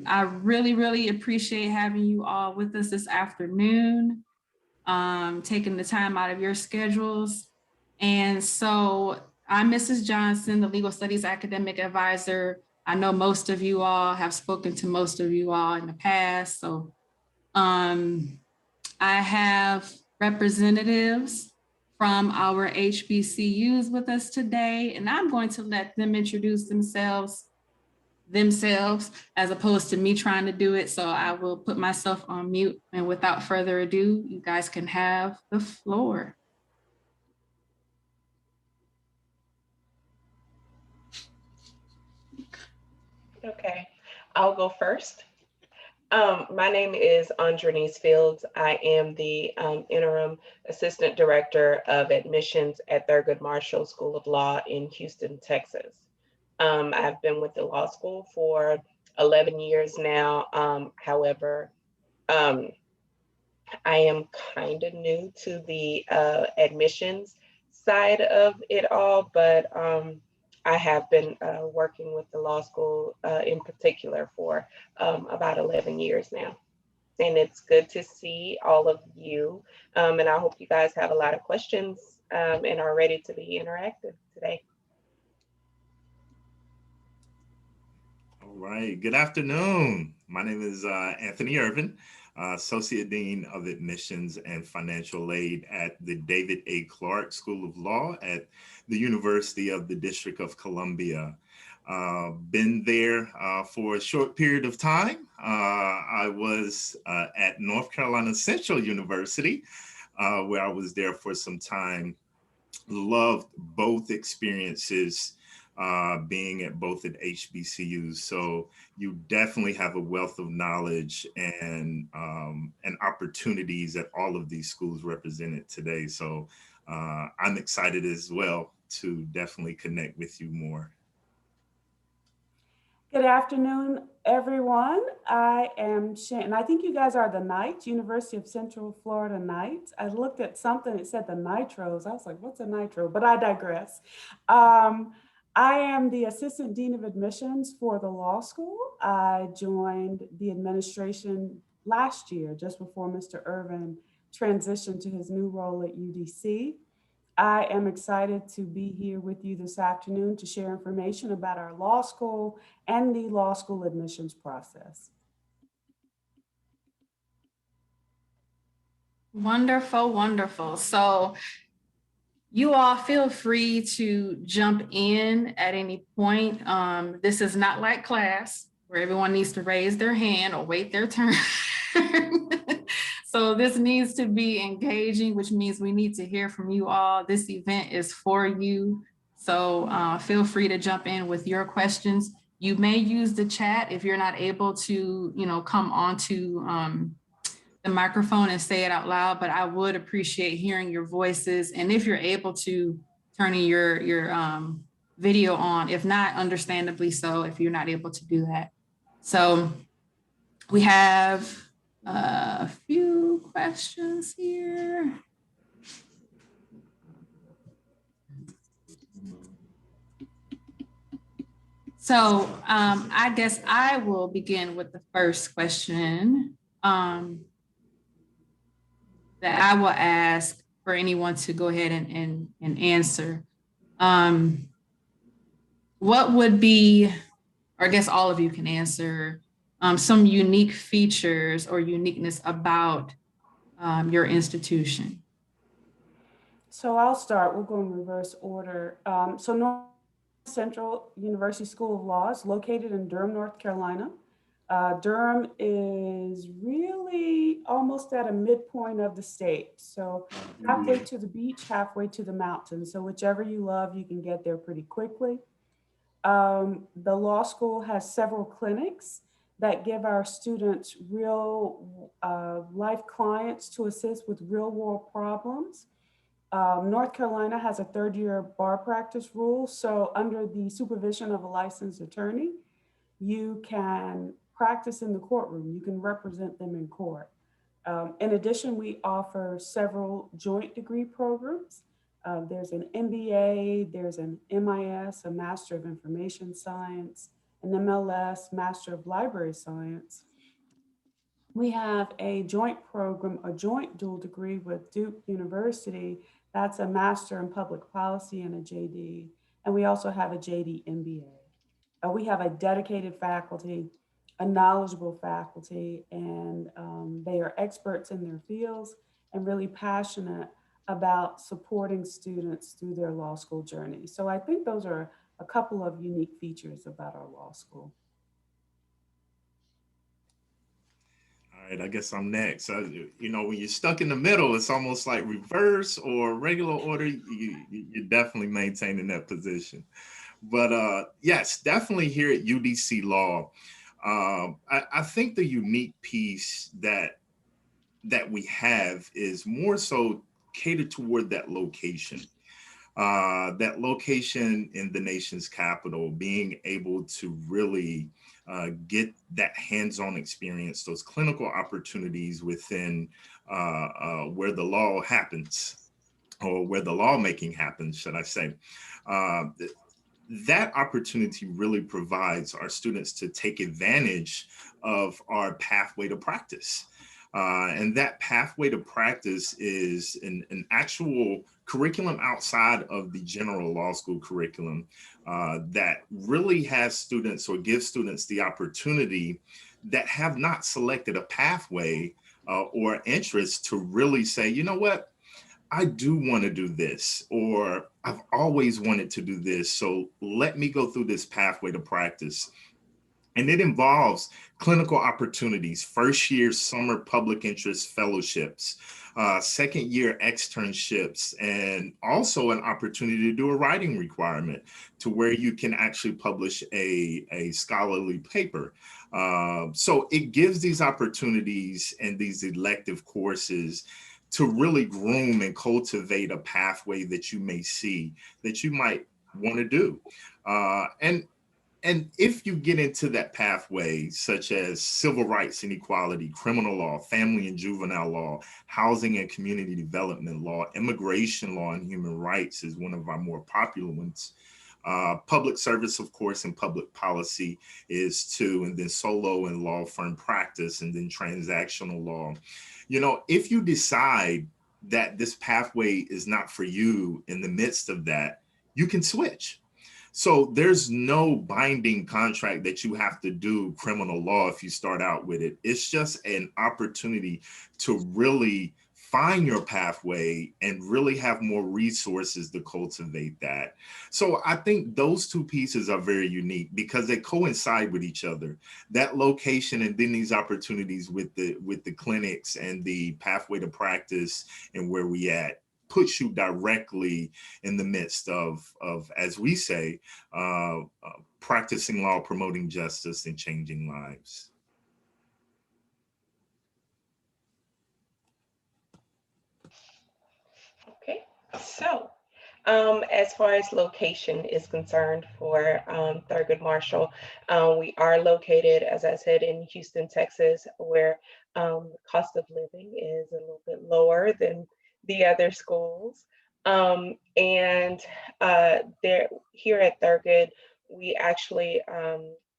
I really appreciate having you all with us this afternoon, taking the time out of your schedules. And so I'm Mrs. Johnson, the Legal Studies Academic Advisor. I know most of you all have spoken to most of you all in the past. So I have representatives from our HBCUs with us today, and I'm going to let them introduce themselves as opposed to me trying to do it. So I will put myself on mute, and without further ado, you guys can have the floor. Okay, I'll go first. My name is Andrenice Fields. I am the Interim Assistant Director of Admissions at Thurgood Marshall School of Law in Houston, Texas. I've been with the law school for 11 years now. However, I am kind of new to the admissions side of it all, but I have been working with the law school in particular for about 11 years now. And it's good to see all of you. And I hope you guys have a lot of questions and are ready to be interactive today. All right, good afternoon. My name is Anthony Irvin, Associate Dean of Admissions and Financial Aid at the David A. Clark School of Law at the University of the District of Columbia. Been there for a short period of time. I was at North Carolina Central University, where I was there for some time. Loved both experiences, being at both at HBCUs. So you definitely have a wealth of knowledge and opportunities at all of these schools represented today. So I'm excited as well to definitely connect with you more. Good afternoon, everyone. I am Shannon. I think you guys are the Knights, University of Central Florida Knights. I looked at something, it said the Nitros. I was like, what's a Nitro? But I digress. I am the Assistant Dean of Admissions for the law school. I joined the administration last year, just before Mr. Irvin transitioned to his new role at UDC. I am excited to be here with you this afternoon to share information about our law school and the law school admissions process. Wonderful, wonderful. So you all feel free to jump in at any point. This is not like class where everyone needs to raise their hand or wait their turn. So this needs to be engaging, which means we need to hear from you all. This event is for you. So feel free to jump in with your questions. You may use the chat if you're not able to, come onto the microphone and say it out loud, but I would appreciate hearing your voices. And if you're able to turning your video on, if not, understandably so, if you're not able to do that. So we have a few questions here. So I guess I will begin with the first question that I will ask for anyone to go ahead and answer. What would be, or I guess all of you can answer, some unique features or uniqueness about your institution? So I'll start. We'll go in reverse order. So North Central University School of Law is located in Durham, North Carolina. Durham is really almost at a midpoint of the state. So halfway to the beach, halfway to the mountains. So whichever you love, you can get there pretty quickly. The law school has several clinics that give our students real life clients to assist with real world problems. North Carolina has a third-year bar practice rule. So under the supervision of a licensed attorney, you can practice in the courtroom. You can represent them in court. In addition, we offer several joint degree programs. There's an MBA, there's an MIS, a Master of Information Science, an MLS, Master of Library Science. We have a joint program, a joint dual degree with Duke University. That's a Master in Public Policy and a JD. And we also have a JD MBA. We have a dedicated faculty, a knowledgeable faculty, and they are experts in their fields and really passionate about supporting students through their law school journey. So I think those are a couple of unique features about our law school. All right, I guess I'm next. You know, when you're stuck in the middle, it's almost like reverse or regular order. You're definitely maintaining that position. But yes, definitely here at UDC Law, I think the unique piece that we have is more so catered toward that location. That location in the nation's capital, being able to really get that hands-on experience, those clinical opportunities within where the law happens, or where the lawmaking happens, should I say. That opportunity really provides our students to take advantage of our pathway to practice. And that pathway to practice is an actual curriculum outside of the general law school curriculum that really has students, or gives students the opportunity that have not selected a pathway or interest to really say, you know what, I do want to do this, or I've always wanted to do this. So let me go through this pathway to practice. And it involves clinical opportunities, first year summer public interest fellowships, second year externships, and also an opportunity to do a writing requirement to where you can actually publish a scholarly paper. So it gives these opportunities and these elective courses to really groom and cultivate a pathway that you may see, that you might want to do. And if you get into that pathway, such as civil rights and equality, criminal law, family and juvenile law, housing and community development law, immigration law, and human rights is one of our more popular ones. Public service, of course, and public policy is two, and then solo and law firm practice, and then transactional law. You know, if you decide that this pathway is not for you in the midst of that, you can switch. So there's no binding contract that you have to do criminal law if you start out with it. It's just an opportunity to really find your pathway and really have more resources to cultivate that. So I think those two pieces are very unique because they coincide with each other. That location and then these opportunities with the clinics and the pathway to practice and where we at puts you directly in the midst of as we say, practicing law, promoting justice, and changing lives. Okay, so as far as location is concerned for Thurgood Marshall, we are located, as I said, in Houston, Texas, where the cost of living is a little bit lower than the other schools. And there, here at Thurgood, we actually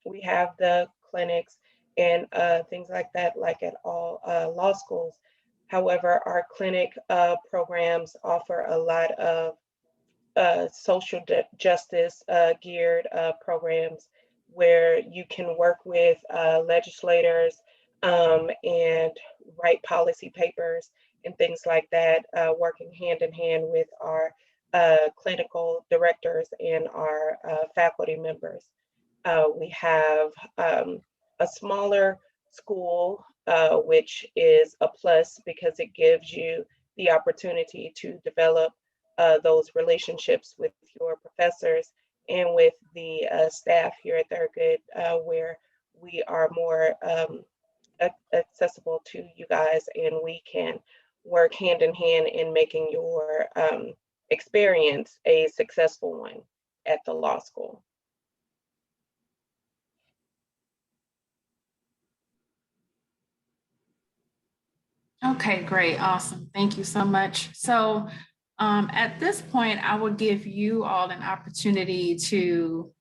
we have the clinics and things like that, like at all law schools. However, our clinic programs offer a lot of social justice geared programs where you can work with legislators and write policy papers and things like that, working hand in hand with our clinical directors and our faculty members. We have a smaller school, which is a plus because it gives you the opportunity to develop those relationships with your professors and with the staff here at Thurgood, where we are more accessible to you guys, and we can work hand in hand in making your experience a successful one at the law school. Okay, great, awesome. Thank you so much. So at this point, I will give you all an opportunity to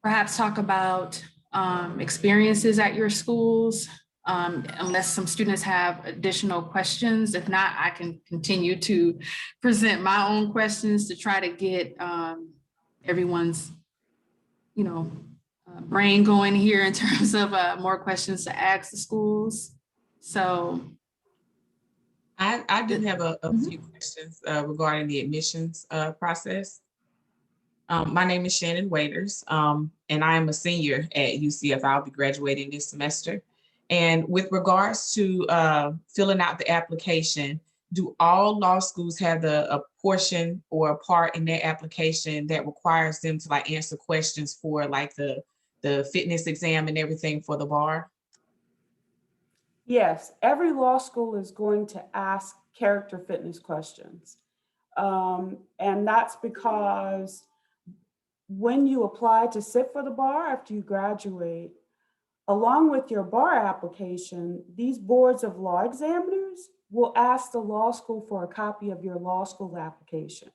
Perhaps talk about experiences at your schools, unless some students have additional questions. If not, I can continue to present my own questions to try to get everyone's, brain going here in terms of more questions to ask the schools. So I do have a few questions regarding the admissions process. My name is Shannon Waiters, and I am a senior at UCF. I'll be graduating this semester. And with regards to filling out the application, do all law schools have a portion or a part in their application that requires them to like answer questions for like the fitness exam and everything for the bar? Yes, every law school is going to ask character fitness questions. And that's because when you apply to sit for the bar after you graduate, along with your bar application, these boards of law examiners will ask the law school for a copy of your law school application.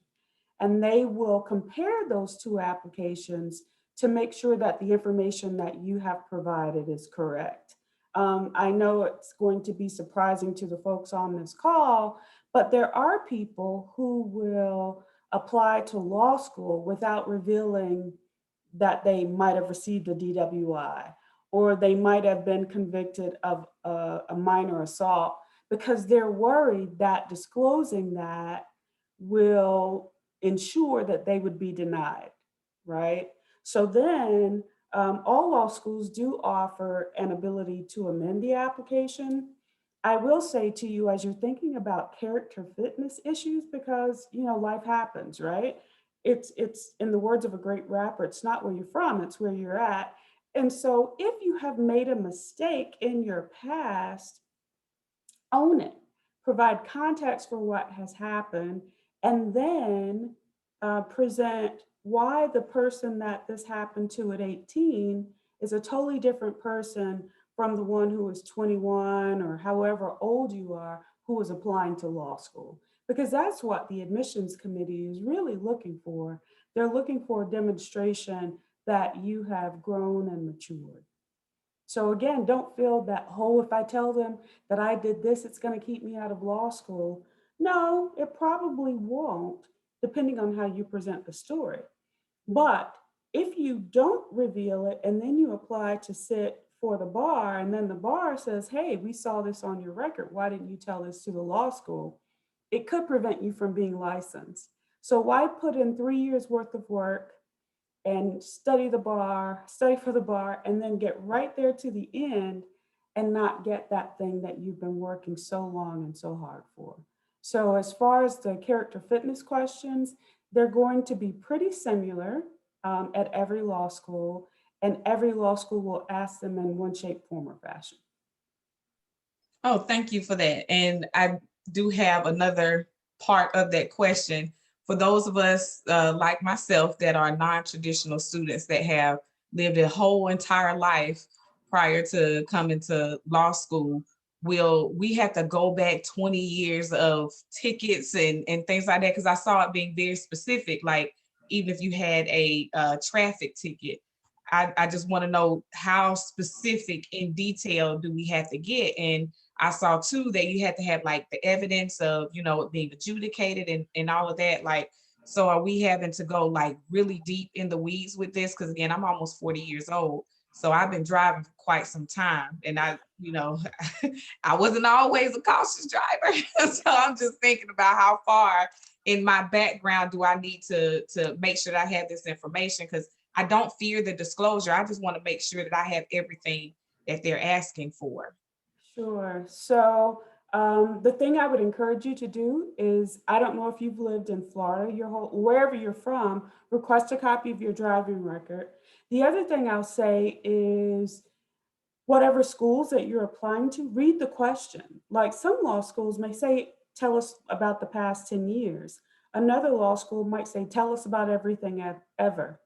And they will compare those two applications to make sure that the information that you have provided is correct. I know it's going to be surprising to the folks on this call, but there are people who will apply to law school without revealing that they might have received a DWI or they might have been convicted of a minor assault because they're worried that disclosing that will ensure that they would be denied, right? So then all law schools do offer an ability to amend the application. I will say to you, as you're thinking about character fitness issues, because life happens, right? It's in the words of a great rapper, it's not where you're from, it's where you're at. And so if you have made a mistake in your past, own it, provide context for what has happened, and then present why the person that this happened to at 18 is a totally different person from the one who is 21 or however old you are who is applying to law school. Because that's what the admissions committee is really looking for. They're looking for a demonstration that you have grown and matured. So again, don't feel that, oh, if I tell them that I did this, it's going to keep me out of law school. No, it probably won't, depending on how you present the story. But if you don't reveal it and then you apply to sit for the bar, and then the bar says, hey, we saw this on your record, why didn't you tell this to the law school? It could prevent you from being licensed. So why put in 3 years worth of work and study for the bar, and then get right there to the end and not get that thing that you've been working so long and so hard for. So as far as the character fitness questions, they're going to be pretty similar at every law school, and every law school will ask them in one shape, form, or fashion. Oh, thank you for that. And I do have another part of that question. For those of us like myself that are non-traditional students that have lived a whole entire life prior to coming to law school, will we have to go back 20 years of tickets and things like that? Because I saw it being very specific, like even if you had a traffic ticket, I just want to know how specific in detail do we have to get? And I saw too that you had to have like the evidence of, it being adjudicated and all of that. Like, so are we having to go like really deep in the weeds with this? Because again, I'm almost 40 years old. So I've been driving for quite some time, and I wasn't always a cautious driver. So I'm just thinking about how far in my background do I need to make sure that I have this information, because I don't fear the disclosure. I just want to make sure that I have everything that they're asking for. Sure. So the thing I would encourage you to do is, I don't know if you've lived in Florida, wherever you're from, request a copy of your driving record. The other thing I'll say is, whatever schools that you're applying to, read the question. Like some law schools may say, tell us about the past 10 years. Another law school might say, tell us about everything ever.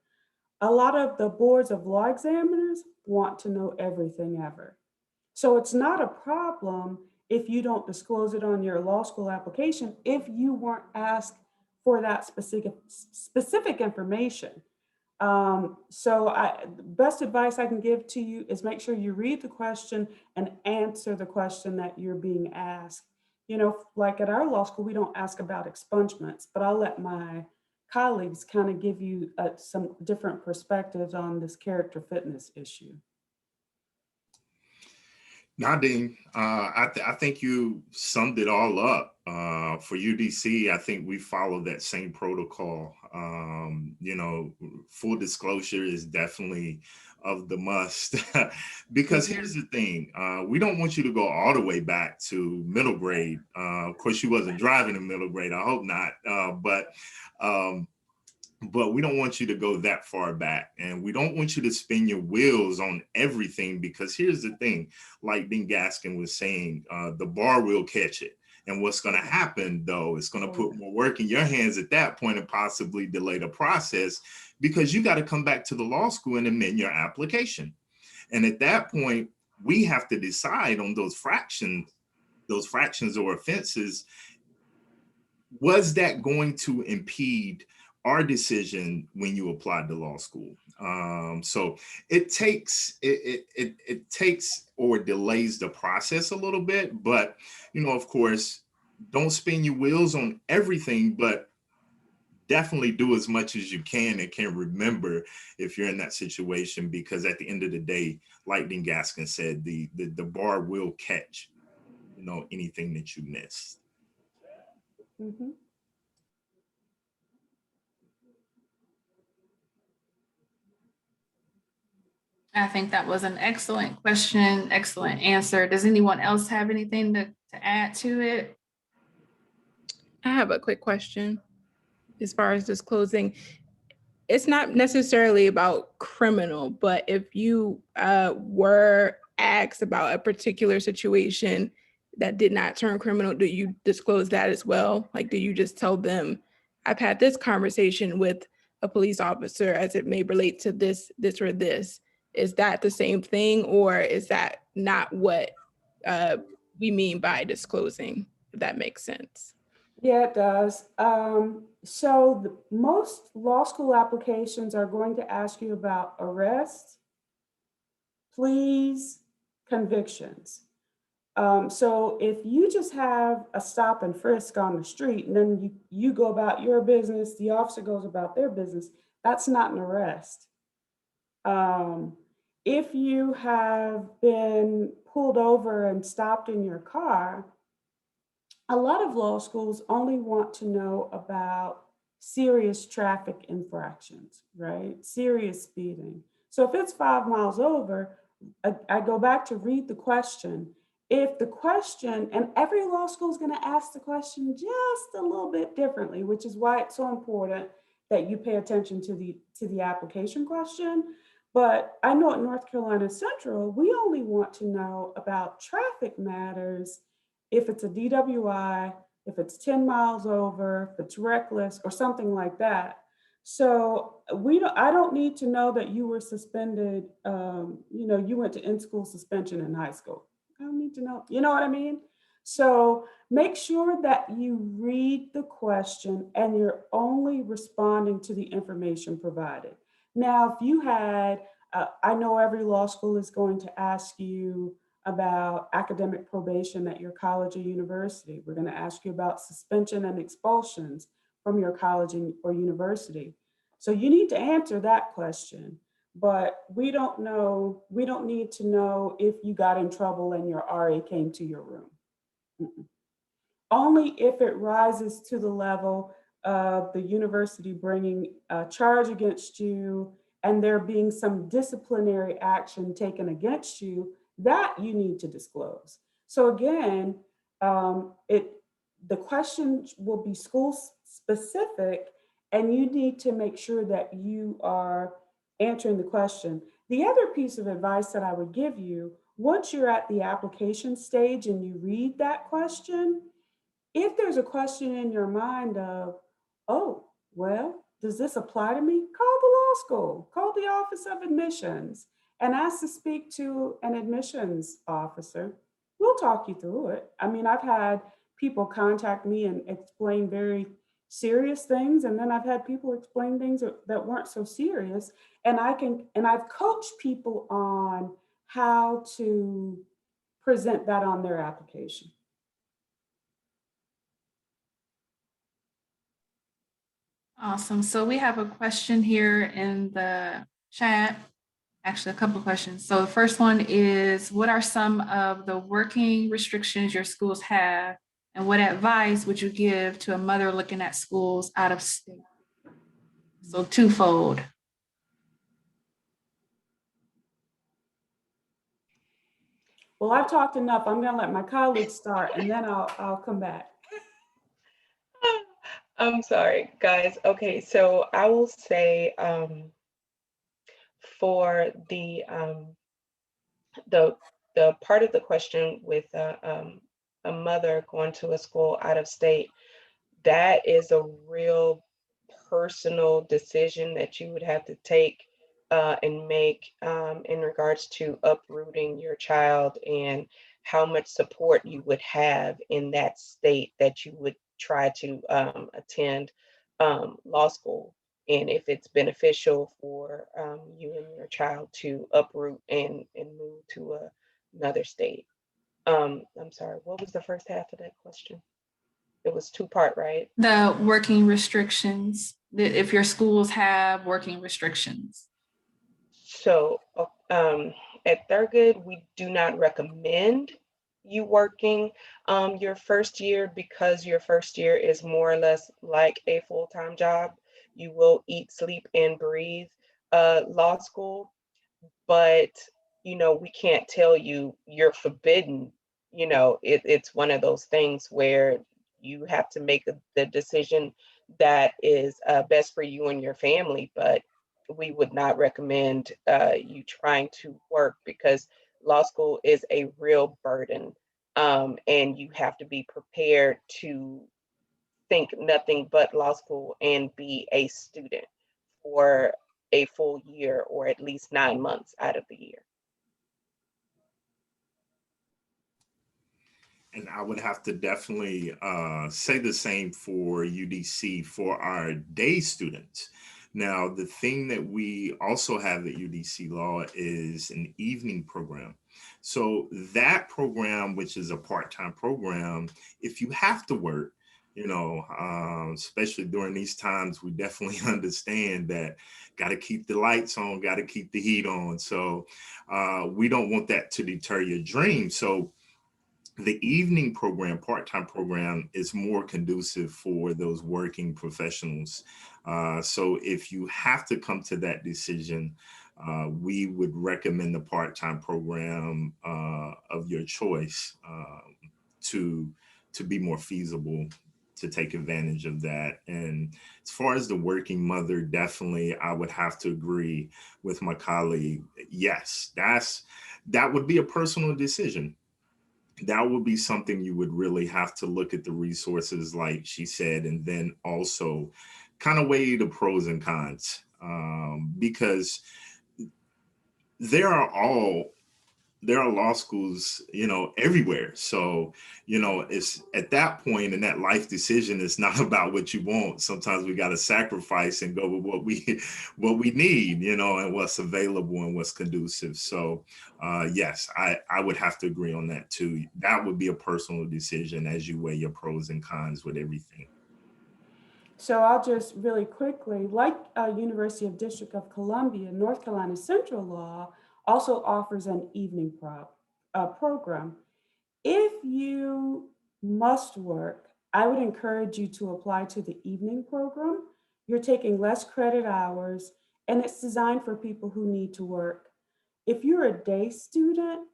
A lot of the boards of law examiners want to know everything ever. So it's not a problem if you don't disclose it on your law school application if you weren't asked for that specific information. The best advice I can give to you is make sure you read the question and answer the question that you're being asked. Like at our law school, we don't ask about expungements, but I'll let my colleagues kind of give you some different perspectives on this character fitness issue. Nadine, I think you summed it all up. For UDC, I think we follow that same protocol. Full disclosure is definitely of the must because here's the thing. We don't want you to go all the way back to middle grade. Of course, you wasn't driving in middle grade. I hope not. But we don't want you to go that far back, and we don't want you to spin your wheels on everything, because here's the thing, like Dean Gaskin was saying, the bar will catch it. And what's going to happen, though, it's going to put more work in your hands at that point and possibly delay the process, because you got to come back to the law school and amend your application. And at that point, we have to decide on those fractions or offenses. Was that going to impede our decision when you applied to law school? So it takes or delays the process a little bit, but of course, don't spin your wheels on everything, but definitely do as much as you can and can remember if you're in that situation, because at the end of the day, like Dean Gaskin said, the bar will catch anything that you missed. Mm-hmm. I think that was an excellent question, excellent answer. Does anyone else have anything to add to it? I have a quick question as far as disclosing. It's not necessarily about criminal, but if you were asked about a particular situation that did not turn criminal, do you disclose that as well? Like, do you just tell them, I've had this conversation with a police officer as it may relate to this, or this? Is that the same thing, or is that not what we mean by disclosing, if that makes sense? Yeah, it does. Most law school applications are going to ask you about arrests, pleas, convictions. So if you just have a stop and frisk on the street and then you go about your business, the officer goes about their business, that's not an arrest. If you have been pulled over and stopped in your car, a lot of law schools only want to know about serious traffic infractions, right? Serious speeding. So if it's 5 miles over, I go back to read the question. If the question, and every law school is going to ask the question just a little bit differently, which is why it's so important that you pay attention to the application question. But I know at North Carolina Central, we only want to know about traffic matters if it's a DWI, if it's 10 miles over, if it's reckless or something like that. So I don't need to know that you were suspended, you went to in-school suspension in high school. I don't need to know, you know what I mean? So make sure that you read the question and you're only responding to the information provided. Now, if you had, I know every law school is going to ask you about academic probation at your college or university. We're going to ask you about suspension and expulsions from your college or university. So you need to answer that question, but we don't need to know if you got in trouble and your RA came to your room. Only if it rises to the level of the university bringing a charge against you and there being some disciplinary action taken against you, that you need to disclose. So again, the question will be school specific, and you need to make sure that you are answering the question. The other piece of advice that I would give you, once you're at the application stage and you read that question, if there's a question in your mind of, oh, well, does this apply to me? Call the law school, call the Office of Admissions and ask to speak to an admissions officer. We'll talk you through it. I mean, I've had people contact me and explain very serious things, and then I've had people explain things that weren't so serious. And I've coached people on how to present that on their application. Awesome. So we have a question here in the chat. Actually, a couple of questions. So the first one is, what are some of the working restrictions your schools have? And what advice would you give to a mother looking at schools out of state? So twofold. Well, I've talked enough. I'm going to let my colleagues start, and then I'll come back. I'm sorry, guys. Okay, so I will say for the part of the question with a mother going to a school out of state, that is a real personal decision that you would have to take and make in regards to uprooting your child and how much support you would have in that state that you would try to attend law school, and if it's beneficial for you and your child to uproot and move to another state. I'm sorry, what was the first half of that question? It was two-part, right? The working restrictions, if your schools have working restrictions. So at Thurgood, we do not recommend you working your first year, because your first year is more or less like a full-time job. You will eat, sleep, and breathe law school, but we can't tell you you're forbidden. It's one of those things where you have to make the decision that is best for you and your family, but we would not recommend you trying to work, because law school is a real burden, and you have to be prepared to think nothing but law school and be a student for a full year, or at least 9 months out of the year. And I would have to definitely say the same for UDC for our day students. Now, the thing that we also have at UDC Law is an evening program. So that program, which is a part-time program, if you have to work, especially during these times, we definitely understand that got to keep the lights on, got to keep the heat on. So we don't want that to deter your dream. So the evening program, part-time program, is more conducive for those working professionals. So if you have to come to that decision, we would recommend the part-time program of your choice to be more feasible, to take advantage of that. And as far as the working mother, definitely I would have to agree with my colleague. Yes, that would be a personal decision. That would be something you would really have to look at the resources, like she said, and then also kind of weigh the pros and cons, because there are law schools, everywhere. So, it's at that point in that life decision, it's not about what you want. Sometimes we got to sacrifice and go with what we need, and what's available and what's conducive. So, yes, I would have to agree on that too. That would be a personal decision as you weigh your pros and cons with everything. So I'll just really quickly, like University of District of Columbia, North Carolina Central Law also offers an evening program. If you must work, I would encourage you to apply to the evening program. You're taking less credit hours, and it's designed for people who need to work. If you're a day student,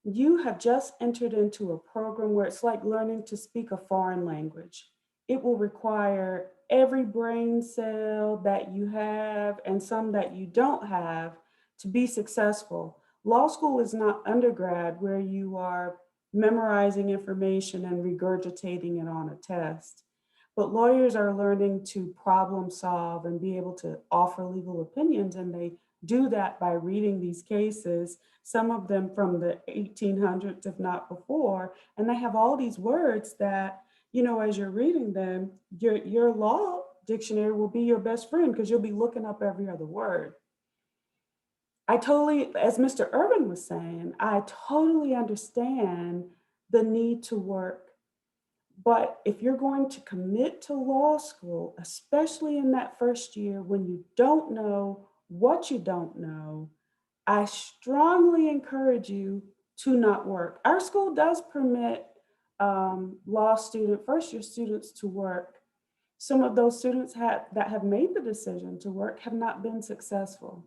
you have just entered into a program where it's like learning to speak a foreign language. It will require every brain cell that you have and some that you don't have to be successful. Law school is not undergrad where you are memorizing information and regurgitating it on a test. But lawyers are learning to problem solve and be able to offer legal opinions, and they do that by reading these cases, some of them from the 1800s, if not before, and they have all these words that you know, as you're reading them, your law dictionary will be your best friend because you'll be looking up every other word. I totally, as Mr. Urban was saying, I totally understand the need to work. But if you're going to commit to law school, especially in that first year when you don't know what you don't know, I strongly encourage you to not work. Our school does permit first year students to work. Some of those students that have made the decision to work have not been successful.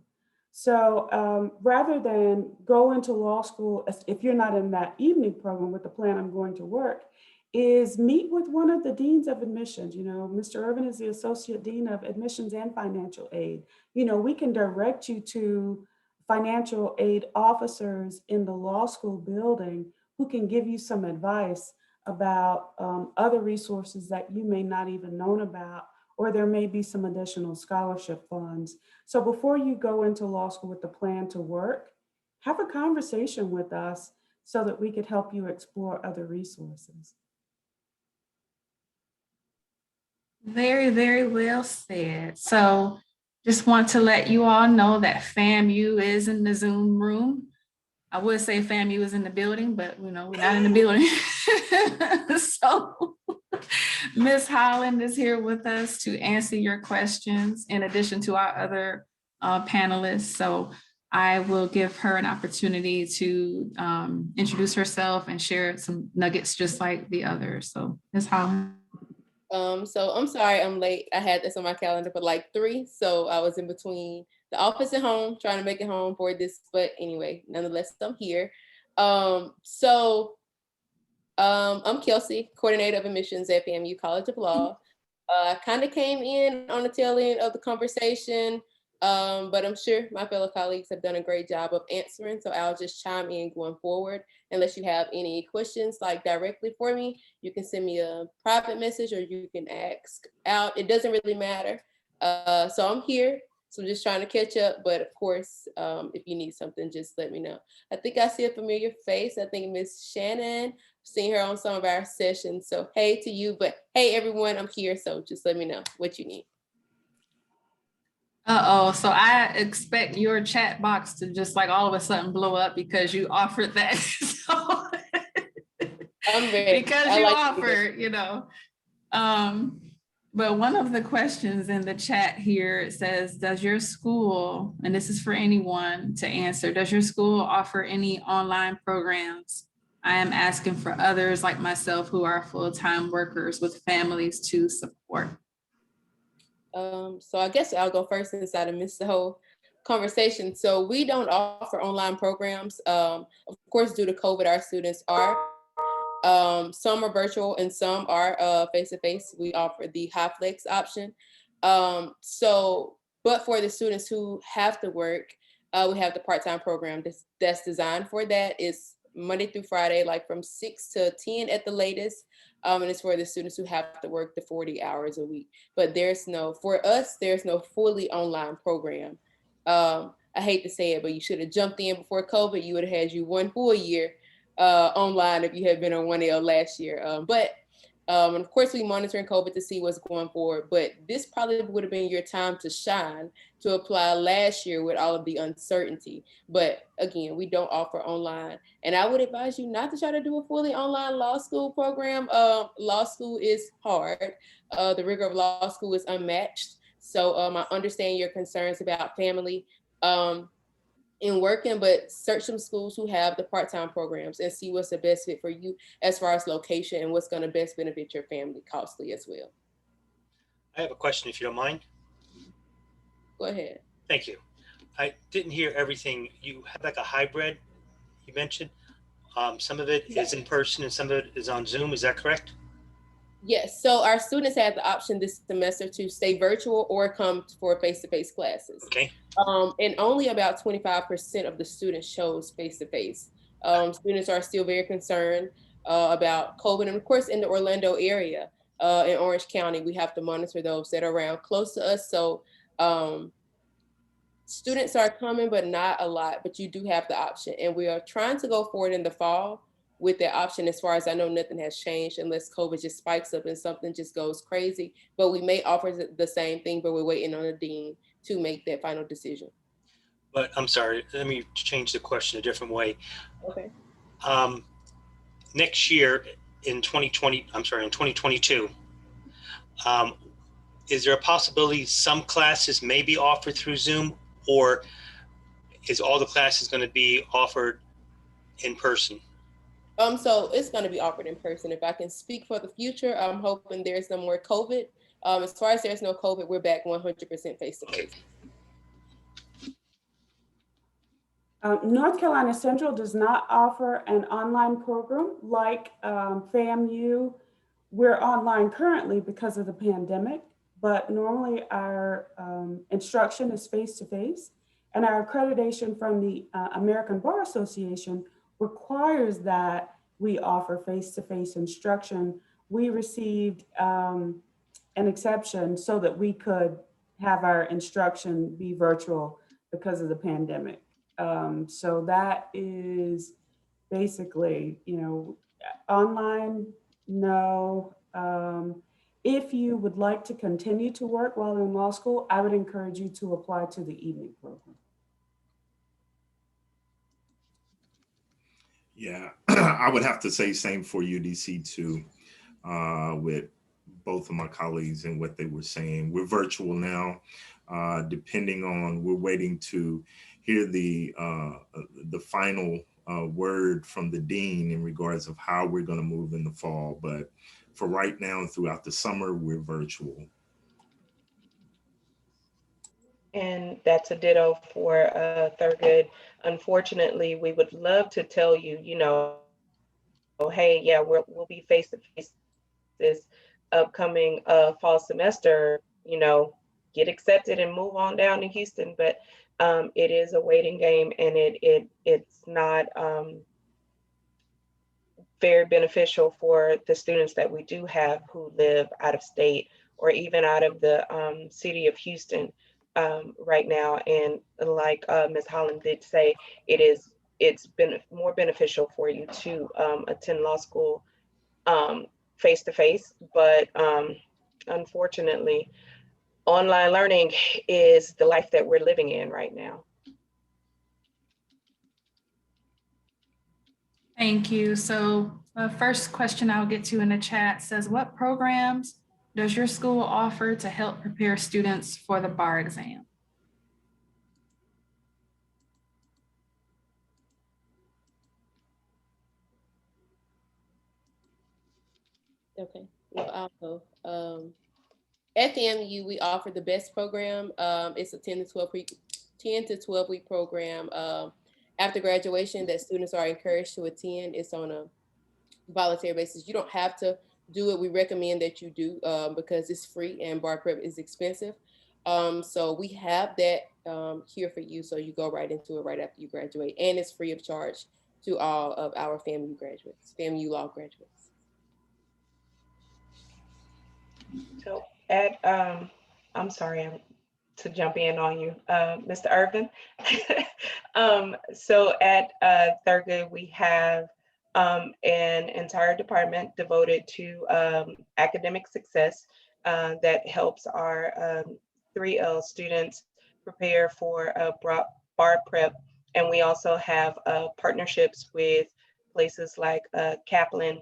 So rather than go into law school, if you're not in that evening program with the plan, I'm going to work, is meet with one of the deans of admissions. You know, Mr. Irvin is the associate dean of admissions and financial aid. You know, we can direct you to financial aid officers in the law school building who can give you some advice about other resources that you may not even known about, or there may be some additional scholarship funds. So before you go into law school with the plan to work, have a conversation with us so that we could help you explore other resources. Very, very well said. So just want to let you all know that FAMU is in the Zoom room. I would say FAMU is in the building, but you know, we're not in the building. So Ms. Holland is here with us to answer your questions in addition to our other panelists. So I will give her an opportunity to introduce herself and share some nuggets just like the others. So Ms. Holland. So I'm sorry I'm late. I had this on my calendar for like 3. So I was in between the office and home, trying to make it home for this. But anyway, nonetheless, I'm here. I'm Kelsey, coordinator of admissions at FAMU College of Law. I kind of came in on the tail end of the conversation, but I'm sure my fellow colleagues have done a great job of answering. So I'll just chime in going forward. Unless you have any questions like directly for me, you can send me a private message or you can ask out. It doesn't really matter. So I'm here. So I'm just trying to catch up. But of course, if you need something, just let me know. I think I see a familiar face. I think Miss Shannon, seen her on some of our sessions. So hey to you, but hey everyone, I'm here. So just let me know what you need. So I expect your chat box to just like all of a sudden blow up because you offered that. So, I'm ready. because you offered, you know. But one of the questions in the chat here, it says, does your school, and this is for anyone to answer, does your school offer any online programs? I am asking for others like myself who are full-time workers with families to support. So I guess I'll go first since I missed the whole conversation. So we don't offer online programs. Of course, due to COVID, our students are. Some are virtual and some are face-to-face. We offer the HighFlex option. But for the students who have to work, we have the part-time program that's designed for that. It's Monday through Friday, like from 6 to 10 at the latest. And it's for the students who have to work the 40 hours a week. But for us, there's no fully online program. I hate to say it, but you should have jumped in before COVID. You would have had you 1 full year online if you had been on 1L last year. And of course, we monitoring COVID to see what's going forward, but this probably would have been your time to shine to apply last year with all of the uncertainty. But again, we don't offer online. And I would advise you not to try to do a fully online law school program. Law school is hard. The rigor of law school is unmatched. So I understand your concerns about family in working, but search some schools who have the part-time programs and see what's the best fit for you as far as location and what's going to best benefit your family costly as well. I have a question if you don't mind. Go ahead. Thank you. I didn't hear everything. You have like a hybrid you mentioned. Some of it is in person and some of it is on Zoom. Is that correct? Yes. So our students have the option this semester to stay virtual or come for face-to-face classes. Okay. And only about 25% of the students chose face-to-face. Students are still very concerned about COVID. And of course, in the Orlando area, in Orange County, we have to monitor those that are around close to us. So students are coming, but not a lot, but you do have the option. And we are trying to go forward in the fall with that option. As far as I know, nothing has changed unless COVID just spikes up and something just goes crazy. But we may offer the same thing, but we're waiting on the dean to make that final decision. But I'm sorry, let me change the question a different way. Okay. Next year in 2022, is there a possibility some classes may be offered through Zoom, or is all the classes going to be offered in person? So it's going to be offered in person. If I can speak for the future, I'm hoping there's no more COVID. As far as there's no COVID, we're back 100% face-to-face. North Carolina Central does not offer an online program like FAMU. We're online currently because of the pandemic, but normally our instruction is face-to-face, and our accreditation from the American Bar Association requires that we offer face-to-face instruction. We received an exception so that we could have our instruction be virtual because of the pandemic. So that is basically, online, no. If you would like to continue to work while in law school, I would encourage you to apply to the evening program. Yeah, I would have to say same for UDC too, with both of my colleagues and what they were saying. We're virtual now, depending on, we're waiting to hear the final word from the dean in regards of how we're going to move in the fall. But for right now and throughout the summer, we're virtual. And that's a ditto for Thurgood. Unfortunately, we would love to tell you, hey, yeah, we'll be face to face this upcoming fall semester, get accepted and move on down to Houston. But it is a waiting game, and it's not very beneficial for the students that we do have who live out of state or even out of the city of Houston right now. And like Ms. Holland did say, it's been more beneficial for you to attend law school face to face, but unfortunately, online learning is the life that we're living in right now. Thank you. So first question I'll get to in the chat says, what programs does your school offer to help prepare students for the bar exam? Okay, well, I'll go. At the MU, we offer the BEST program. It's a 10 to 12 week program after graduation that students are encouraged to attend. It's on a voluntary basis. You don't have to do it. We recommend that you do because it's free and bar prep is expensive. So we have that here for you. So you go right into it right after you graduate, and it's free of charge to all of our FAMU graduates, FAMU Law graduates. So I'm sorry to jump in on you, Mr. Irvin. So at Thurgood, we have an entire department devoted to academic success that helps our 3L students prepare for bar prep. And we also have partnerships with places like Kaplan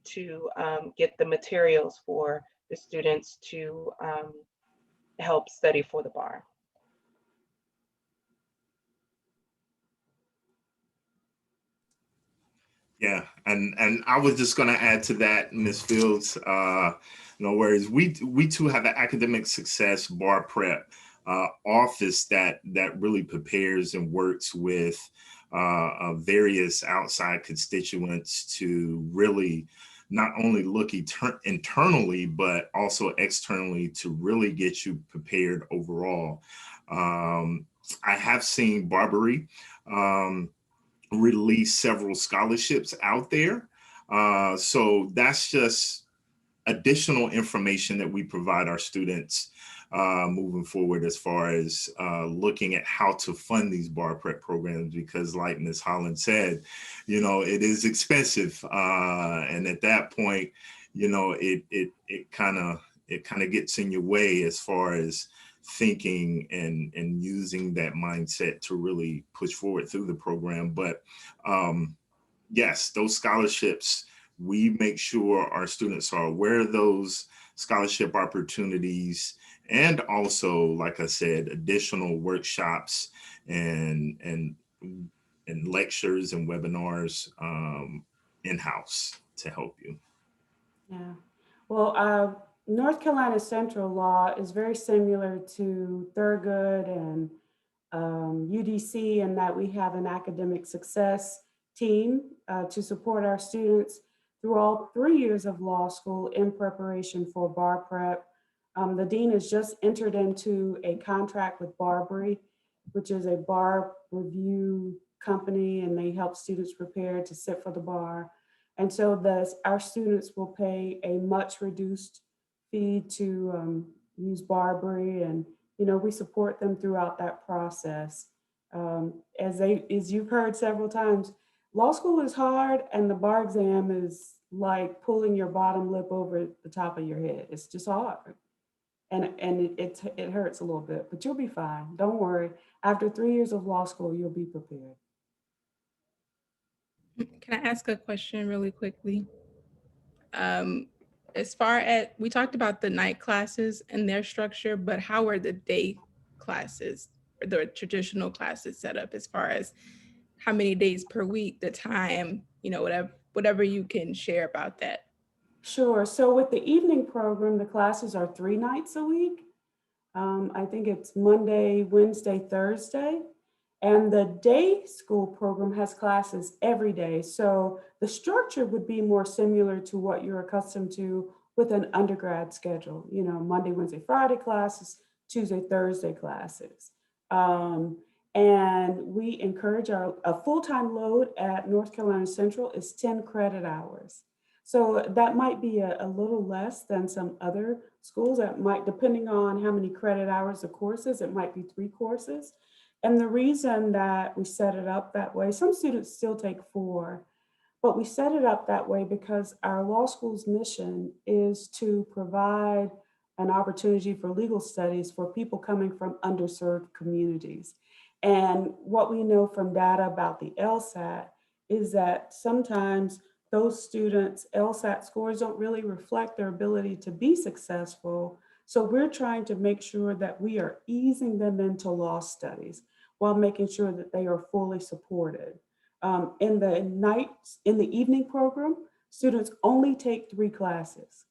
to get the materials for the students to help study for the bar. Yeah, and I was just going to add to that, Ms. Fields. No worries. We too have an academic success bar prep office that really prepares and works with various outside constituents to really not only look internally, but also externally to really get you prepared overall. I have seen Barbary release several scholarships out there. So that's just additional information that we provide our students moving forward as far as looking at how to fund these bar prep programs, because like Ms. Holland said, you know, it is expensive. And at that point, you know, it kind of gets in your way as far as thinking and using that mindset to really push forward through the program. But yes, those scholarships, we make sure our students are aware of those scholarship opportunities, and also, like I said, additional workshops and lectures and webinars in-house to help you. Yeah. Well, North Carolina Central Law is very similar to Thurgood and UDC in that we have an academic success team to support our students through all 3 years of law school in preparation for bar prep. The dean has just entered into a contract with Barbary, which is a bar review company, and they help students prepare to sit for the bar. And so our students will pay a much reduced fee to use Barbary, and you know, we support them throughout that process. As you've heard several times, law school is hard, and the bar exam is like pulling your bottom lip over the top of your head. It's just hard, and it hurts a little bit, but you'll be fine. Don't worry. After 3 years of law school, you'll be prepared. Can I ask a question really quickly? As far as we talked about the night classes and their structure, but how are the day classes or the traditional classes set up as far as how many days per week, the time, you know, whatever you can share about that? Sure. So with the evening program, the classes are 3 nights a week. I think it's Monday, Wednesday, Thursday. And the day school program has classes every day. So the structure would be more similar to what you're accustomed to with an undergrad schedule, you know, Monday, Wednesday, Friday classes, Tuesday, Thursday classes. And we encourage a full-time load at North Carolina Central is 10 credit hours. So that might be a little less than some other schools. That might, depending on how many credit hours the course is, it might be 3 courses. And the reason that we set it up that way, some students still take 4, but we set it up that way because our law school's mission is to provide an opportunity for legal studies for people coming from underserved communities. And what we know from data about the Lsat is that sometimes those students' Lsat scores don't really reflect their ability to be successful. So we're trying to make sure that we are easing them into law studies while making sure that they are fully supported. In the evening program, students only take 3 classes.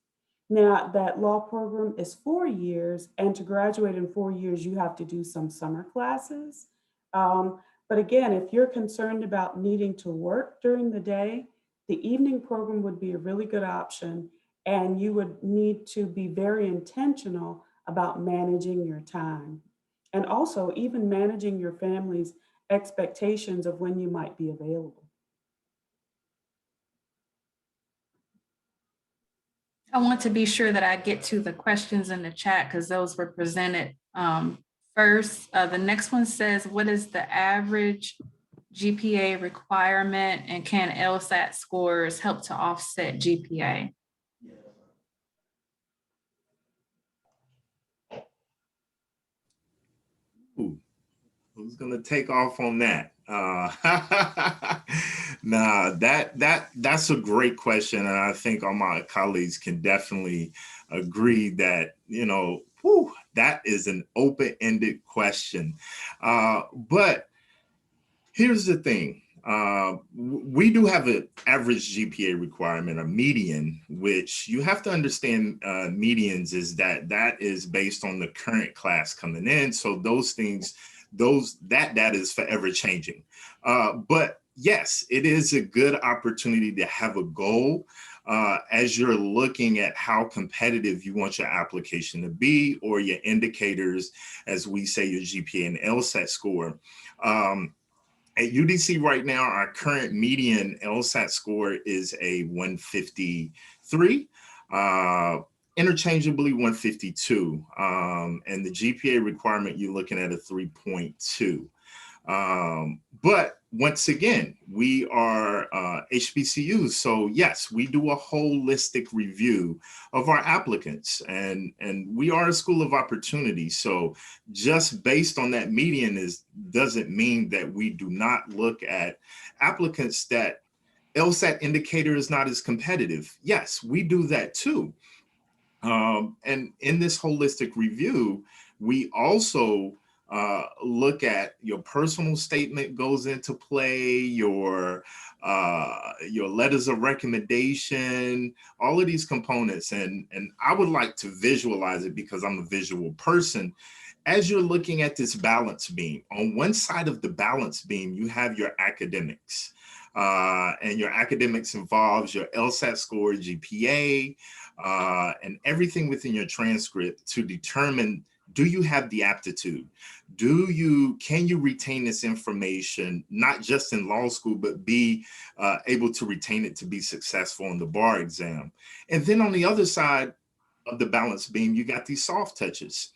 Now, that law program is 4 years, and to graduate in 4 years, you have to do some summer classes. But again, if you're concerned about needing to work during the day, the evening program would be a really good option, and you would need to be very intentional about managing your time. And also even managing your family's expectations of when you might be available. I want to be sure that I get to the questions in the chat because those were presented first. The next one says, what is the average GPA requirement, and can LSAT scores help to offset GPA? Ooh, who's gonna take off on that? Nah, that's a great question, and I think all my colleagues can definitely agree that, you know, that is an open-ended question. But here's the thing. We do have an average GPA requirement, a median, which you have to understand. Medians is that is based on the current class coming in. So those things, that data is forever changing. But yes, it is a good opportunity to have a goal as you're looking at how competitive you want your application to be, or your indicators, as we say, your GPA and LSAT score. At UDC right now, our current median LSAT score is a 153. interchangeably 152, and the GPA requirement, you're looking at a 3.2. But once again, we are HBCUs. So yes, we do a holistic review of our applicants, and we are a school of opportunity. So just based on that median doesn't mean that we do not look at applicants that LSAT indicator is not as competitive. Yes, we do that too. And in this holistic review, we also look at your personal statement goes into play, your letters of recommendation, all of these components. And I would like to visualize it because I'm a visual person. As you're looking at this balance beam, on one side of the balance beam, you have your academics. And your academics involves your LSAT score, GPA, and everything within your transcript to determine, do you have the aptitude? Can you retain this information, not just in law school, but be able to retain it to be successful in the bar exam? And then on the other side of the balance beam, you got these soft touches.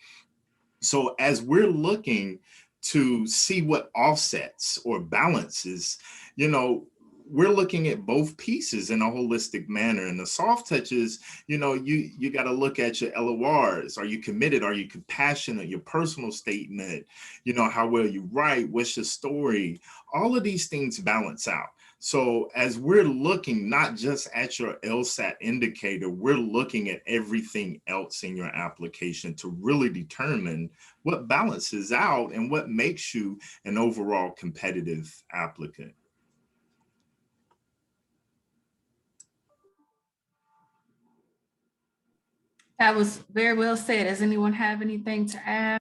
So as we're looking to see what offsets or balances, we're looking at both pieces in a holistic manner. And the soft touches, you got to look at your LORs. Are you committed? Are you compassionate? Your personal statement, how well you write, what's your story? All of these things balance out. So as we're looking not just at your LSAT indicator, we're looking at everything else in your application to really determine what balances out and what makes you an overall competitive applicant. That was very well said. Does anyone have anything to add?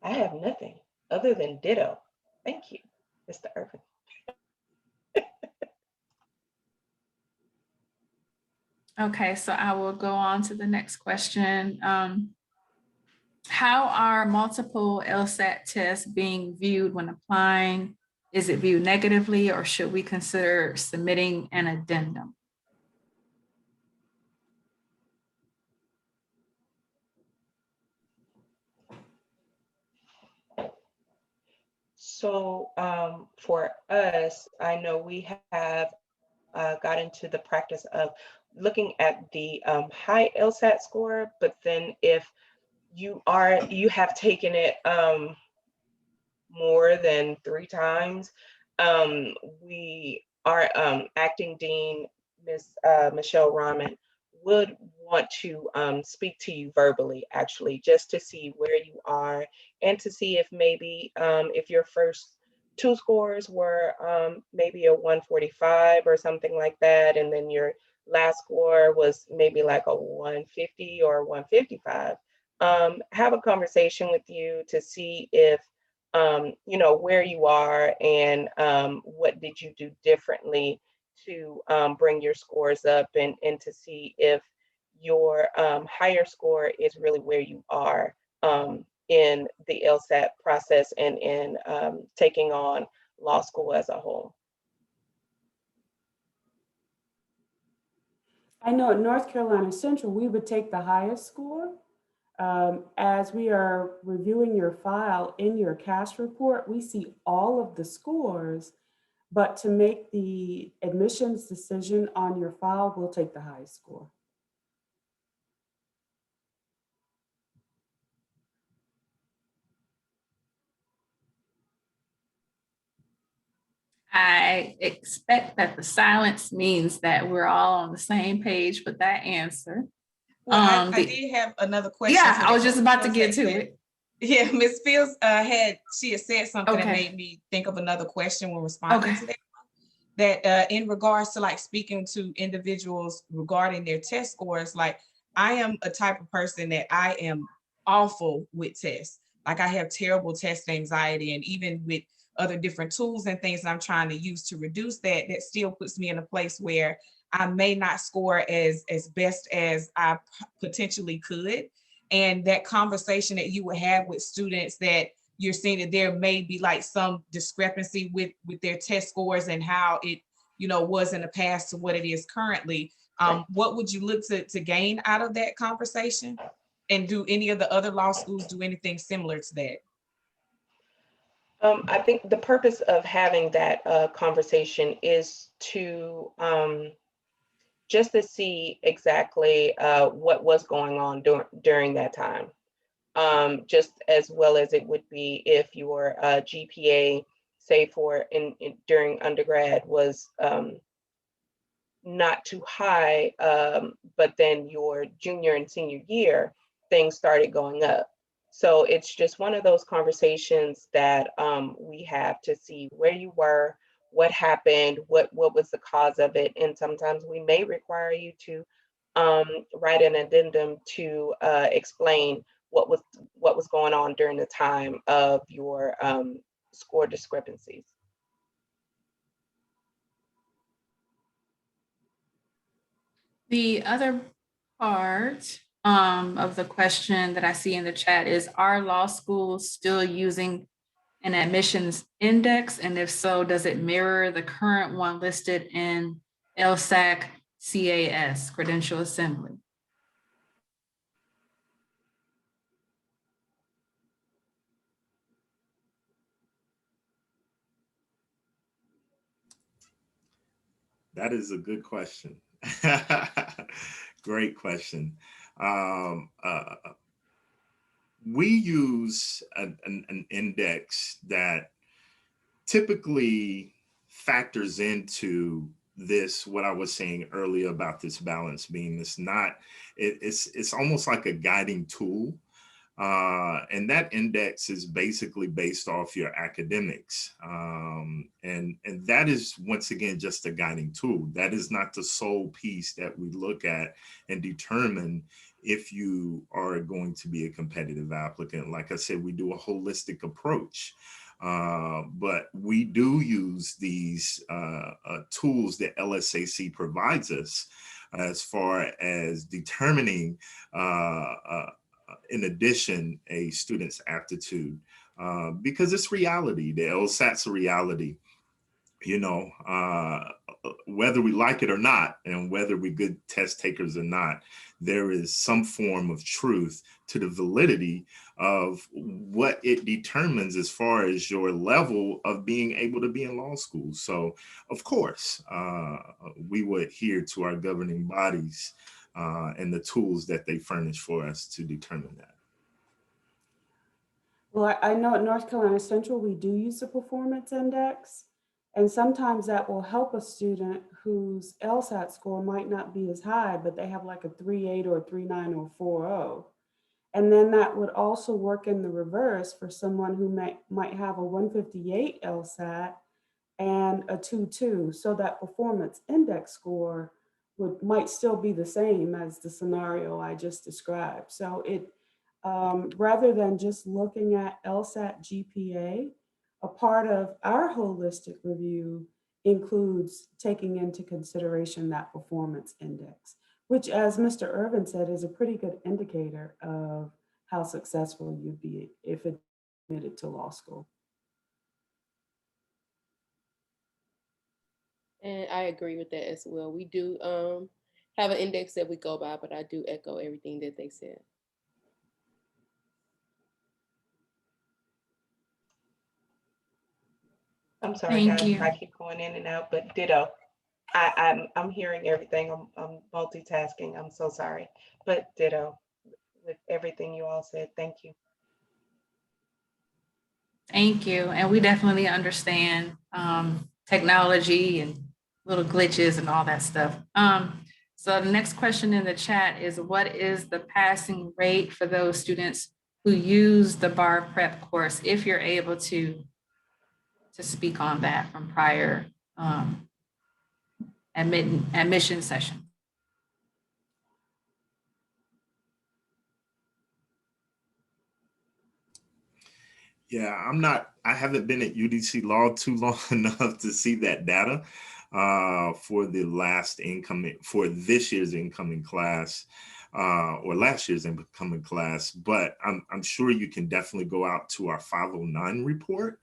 I have nothing other than ditto. Thank you, Mr. Irvin. Okay, so I will go on to the next question. How are multiple LSAT tests being viewed when applying? Is it viewed negatively, or should we consider submitting an addendum? So for us, I know we have got into the practice of looking at the high LSAT score, but then if you have taken it more than 3 times, our acting dean, Miss Michelle Rahman, would want to speak to you verbally, actually, just to see where you are and to see if maybe if your first 2 scores were maybe a 145 or something like that, and then your last score was maybe like a 150 or 155. Have a conversation with you to see if where you are and what did you do differently to bring your scores up, and to see if your higher score is really where you are in the LSAT process and in taking on law school as a whole. I know at North Carolina Central, we would take the highest score. As we are reviewing your file in your CAS report, we see all of the scores, but to make the admissions decision on your file, we'll take the highest score. I expect that the silence means that we're all on the same page with that answer. Well, I did have another question. Yeah, I was just about to get to it. Yeah, Ms. Fields had said something that made me think of another question when responding to that. That in regards to like speaking to individuals regarding their test scores, like I am a type of person that I am awful with tests. Like I have terrible test anxiety, and even with other different tools and things that I'm trying to use to reduce that, that still puts me in a place where I may not score as best as I potentially could. And that conversation that you would have with students that you're seeing that there may be like some discrepancy with their test scores and how it was in the past to what it is currently. What would you look to gain out of that conversation? And do any of the other law schools do anything similar to that? I think the purpose of having that conversation is to just to see exactly what was going on during that time. Just as well as it would be if your GPA, say during undergrad, was not too high, but then your junior and senior year, things started going up. So it's just one of those conversations that we have to see where you were, what happened, what was the cause of it. And sometimes we may require you to write an addendum to explain what was going on during the time of your score discrepancies. The other part of the question that I see in the chat is, are law schools still using an admissions index? And if so, does it mirror the current one listed in LSAC CAS, Credential Assembly? That is a good question. Great question. We use an index that typically factors into this, what I was saying earlier about this balance being, it's almost like a guiding tool. And that index is basically based off your academics. And that is, once again, just a guiding tool. That is not the sole piece that we look at and determine if you are going to be a competitive applicant. Like I said, we do a holistic approach. But we do use these tools that LSAC provides us as far as determining in addition, a student's aptitude, because it's reality. The LSAT's a reality, whether we like it or not, and whether we're good test takers or not, there is some form of truth to the validity of what it determines as far as your level of being able to be in law school. So, of course, we would adhere to our governing bodies and the tools that they furnish for us to determine that. Well, I know at North Carolina Central, we do use the performance index, and sometimes that will help a student whose LSAT score might not be as high, but they have like a 3.8 or a 3.9 or 4.0. And then that would also work in the reverse for someone who might have a 158 LSAT and a 2.2. So that performance index score might still be the same as the scenario I just described. So it, rather than just looking at LSAT GPA, a part of our holistic review includes taking into consideration that performance index, which, as Mr. Irvin said, is a pretty good indicator of how successful you'd be if it's admitted to law school. And I agree with that as well. We do have an index that we go by, but I do echo everything that they said. I'm sorry, Thank guys, you. if I keep going in and out, but ditto. I'm hearing everything. I'm multitasking. I'm so sorry, but ditto with everything you all said. Thank you. Thank you. And we definitely understand technology and little glitches and all that stuff. So the next question in the chat is, what is the passing rate for those students who use the bar prep course, if you're able to speak on that from prior admission session? Yeah, I haven't been at UDC Law too long enough to see that data for this year's incoming class or last year's incoming class, but I'm sure you can definitely go out to our 509 report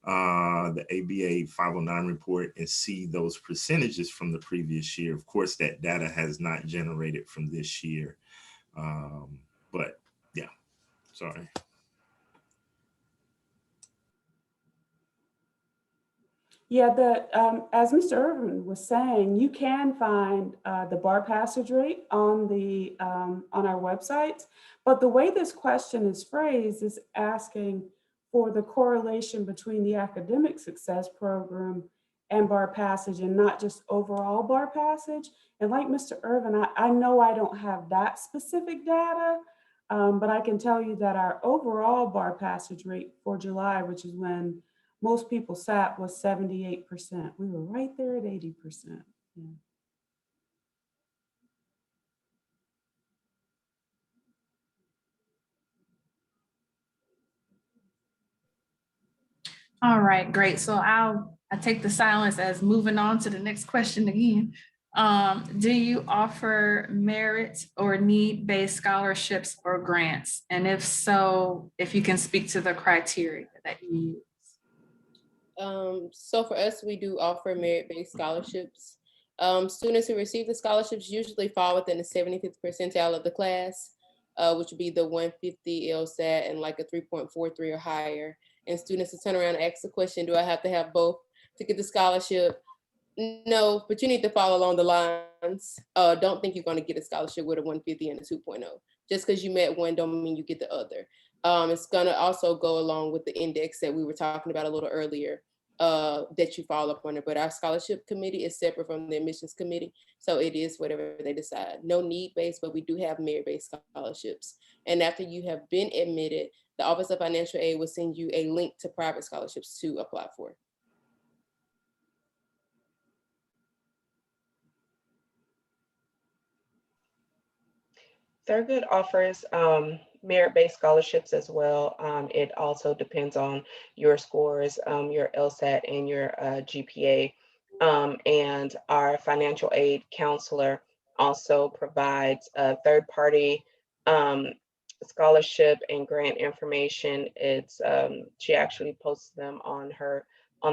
the ABA 509 report and see those percentages from the previous year. Of course, that data has not generated from this year. But yeah, sorry. Yeah, as Mr. Irvin was saying, you can find the bar passage rate on our websites. But the way this question is phrased is asking for the correlation between the academic success program and bar passage, and not just overall bar passage. And like Mr. Irvin, I know I don't have that specific data, but I can tell you that our overall bar passage rate for July, which is when most people sat, was 78%. We were right there at 80%. Yeah. All right, great. So I take the silence as moving on to the next question again. Do you offer merit or need-based scholarships or grants? And if so, if you can speak to the criteria that you use. So for us, we do offer merit-based scholarships. Students who receive the scholarships usually fall within the 75th percentile of the class, which would be the 150 Lsat and like a 3.43 or higher. And students will turn around and ask the question, do I have to have both to get the scholarship? No, but you need to follow along the lines. Don't think you're going to get a scholarship with a 150 and a 2.0. Just because you met one don't mean you get the other. It's going to also go along with the index that we were talking about a little earlier, that you fall up under. But our scholarship committee is separate from the admissions committee. So it is whatever they decide. No need-based, but we do have merit-based scholarships. And after you have been admitted, the Office of Financial Aid will send you a link to private scholarships to apply for. Thurgood offers merit-based scholarships as well. It also depends on your scores, your LSAT and your GPA. And our financial aid counselor also provides third-party scholarship and grant information. It's she actually posts them on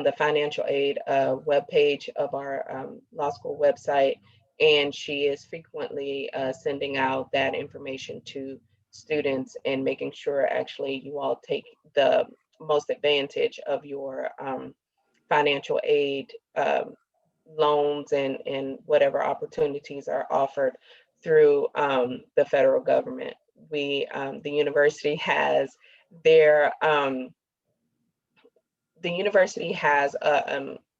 the financial aid webpage of our law school website. And she is frequently sending out that information to students and making sure actually you all take the most advantage of your financial aid loans and whatever opportunities are offered through the federal government. The university has their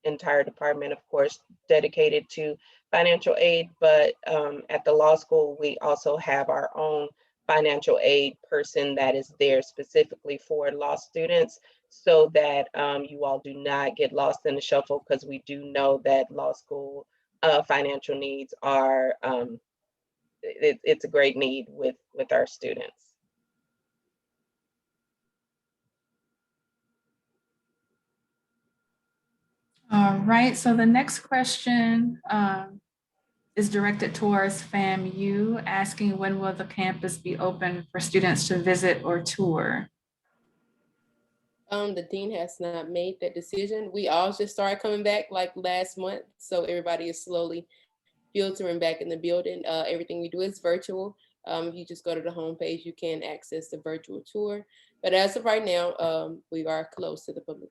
entire department, of course, dedicated to financial aid, but at the law school, we also have our own financial aid person that is there specifically for law students, so that you all do not get lost in the shuffle, because we do know that law school financial needs are, it's a great need with our students. All right, so the next question is directed towards FAMU, asking when will the campus be open for students to visit or tour? The dean has not made that decision. We all just started coming back like last month. So everybody is slowly filtering back in the building. Everything we do is virtual. If you just go to the homepage, you can access the virtual tour. But as of right now, we are closed to the public.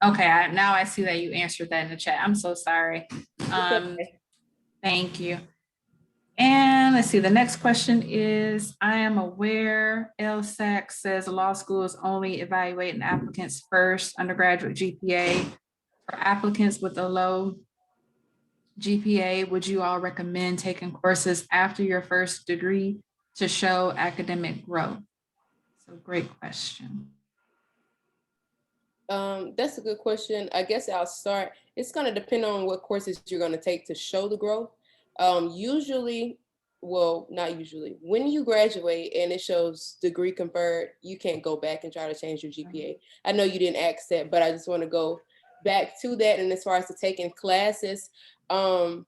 Okay, now I see that you answered that in the chat. I'm so sorry. Okay. Thank you. And let's see, the next question is, I am aware LSAC says law schools only evaluating applicants first undergraduate GPA. For applicants with a low GPA, would you all recommend taking courses after your first degree to show academic growth? So great question. That's a good question. I guess I'll start. It's going to depend on what courses you're going to take to show the growth. Usually, well, not usually, when you graduate and it shows degree conferred, you can't go back and try to change your GPA. I know you didn't ask that, but I just want to go back to that. And as far as to taking classes, I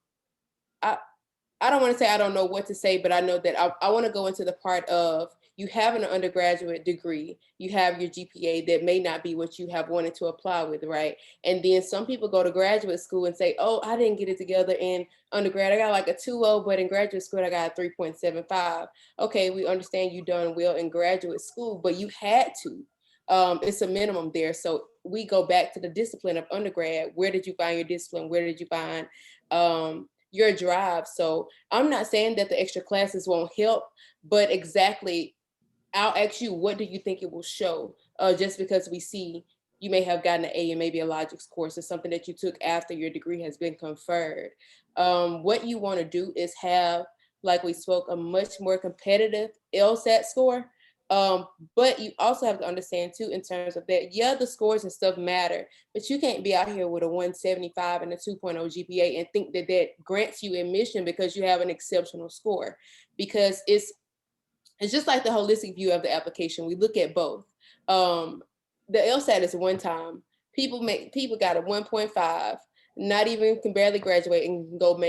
don't want to say I don't know what to say, but I know that I want to go into the part of you have an undergraduate degree, you have your GPA that may not be what you have wanted to apply with, right? And then some people go to graduate school and say, oh, I didn't get it together in undergrad. I got like a 2.0, but in graduate school, I got a 3.75. Okay, we understand you done well in graduate school, but you had to. It's a minimum there. So we go back to the discipline of undergrad. Where did you find your discipline? Where did you find your drive? So I'm not saying that the extra classes won't help, but exactly, I'll ask you, what do you think it will show? Just because we see you may have gotten an A in maybe a logics course or something that you took after your degree has been conferred. What you want to do is have, like we spoke, a much more competitive LSAT score. But you also have to understand too, in terms of that, yeah, the scores and stuff matter, but you can't be out here with a 175 and a 2.0 GPA and think that that grants you admission because you have an exceptional score, because it's just like the holistic view of the application. We look at both. The LSAT is one time. People got a 1.5, not even can barely graduate and go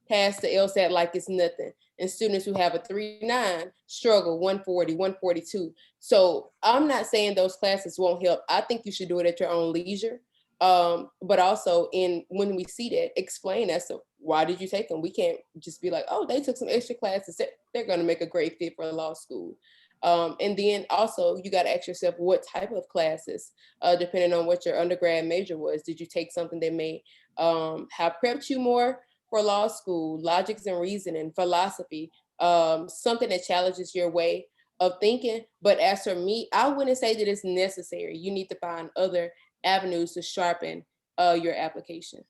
pass the LSAT like it's nothing. And students who have a 3.9 struggle 140, 142. So I'm not saying those classes won't help. I think you should do it at your own leisure. But also when we see that, explain as to why did you take them? We can't just be like, oh, they took some extra classes. They're going to make a great fit for law school. And then also you got to ask yourself what type of classes, depending on what your undergrad major was. Did you take something that may have prepped you more for law school, logics and reasoning, philosophy, something that challenges your way of thinking? But as for me, I wouldn't say that it's necessary. You need to find other avenues to sharpen your application.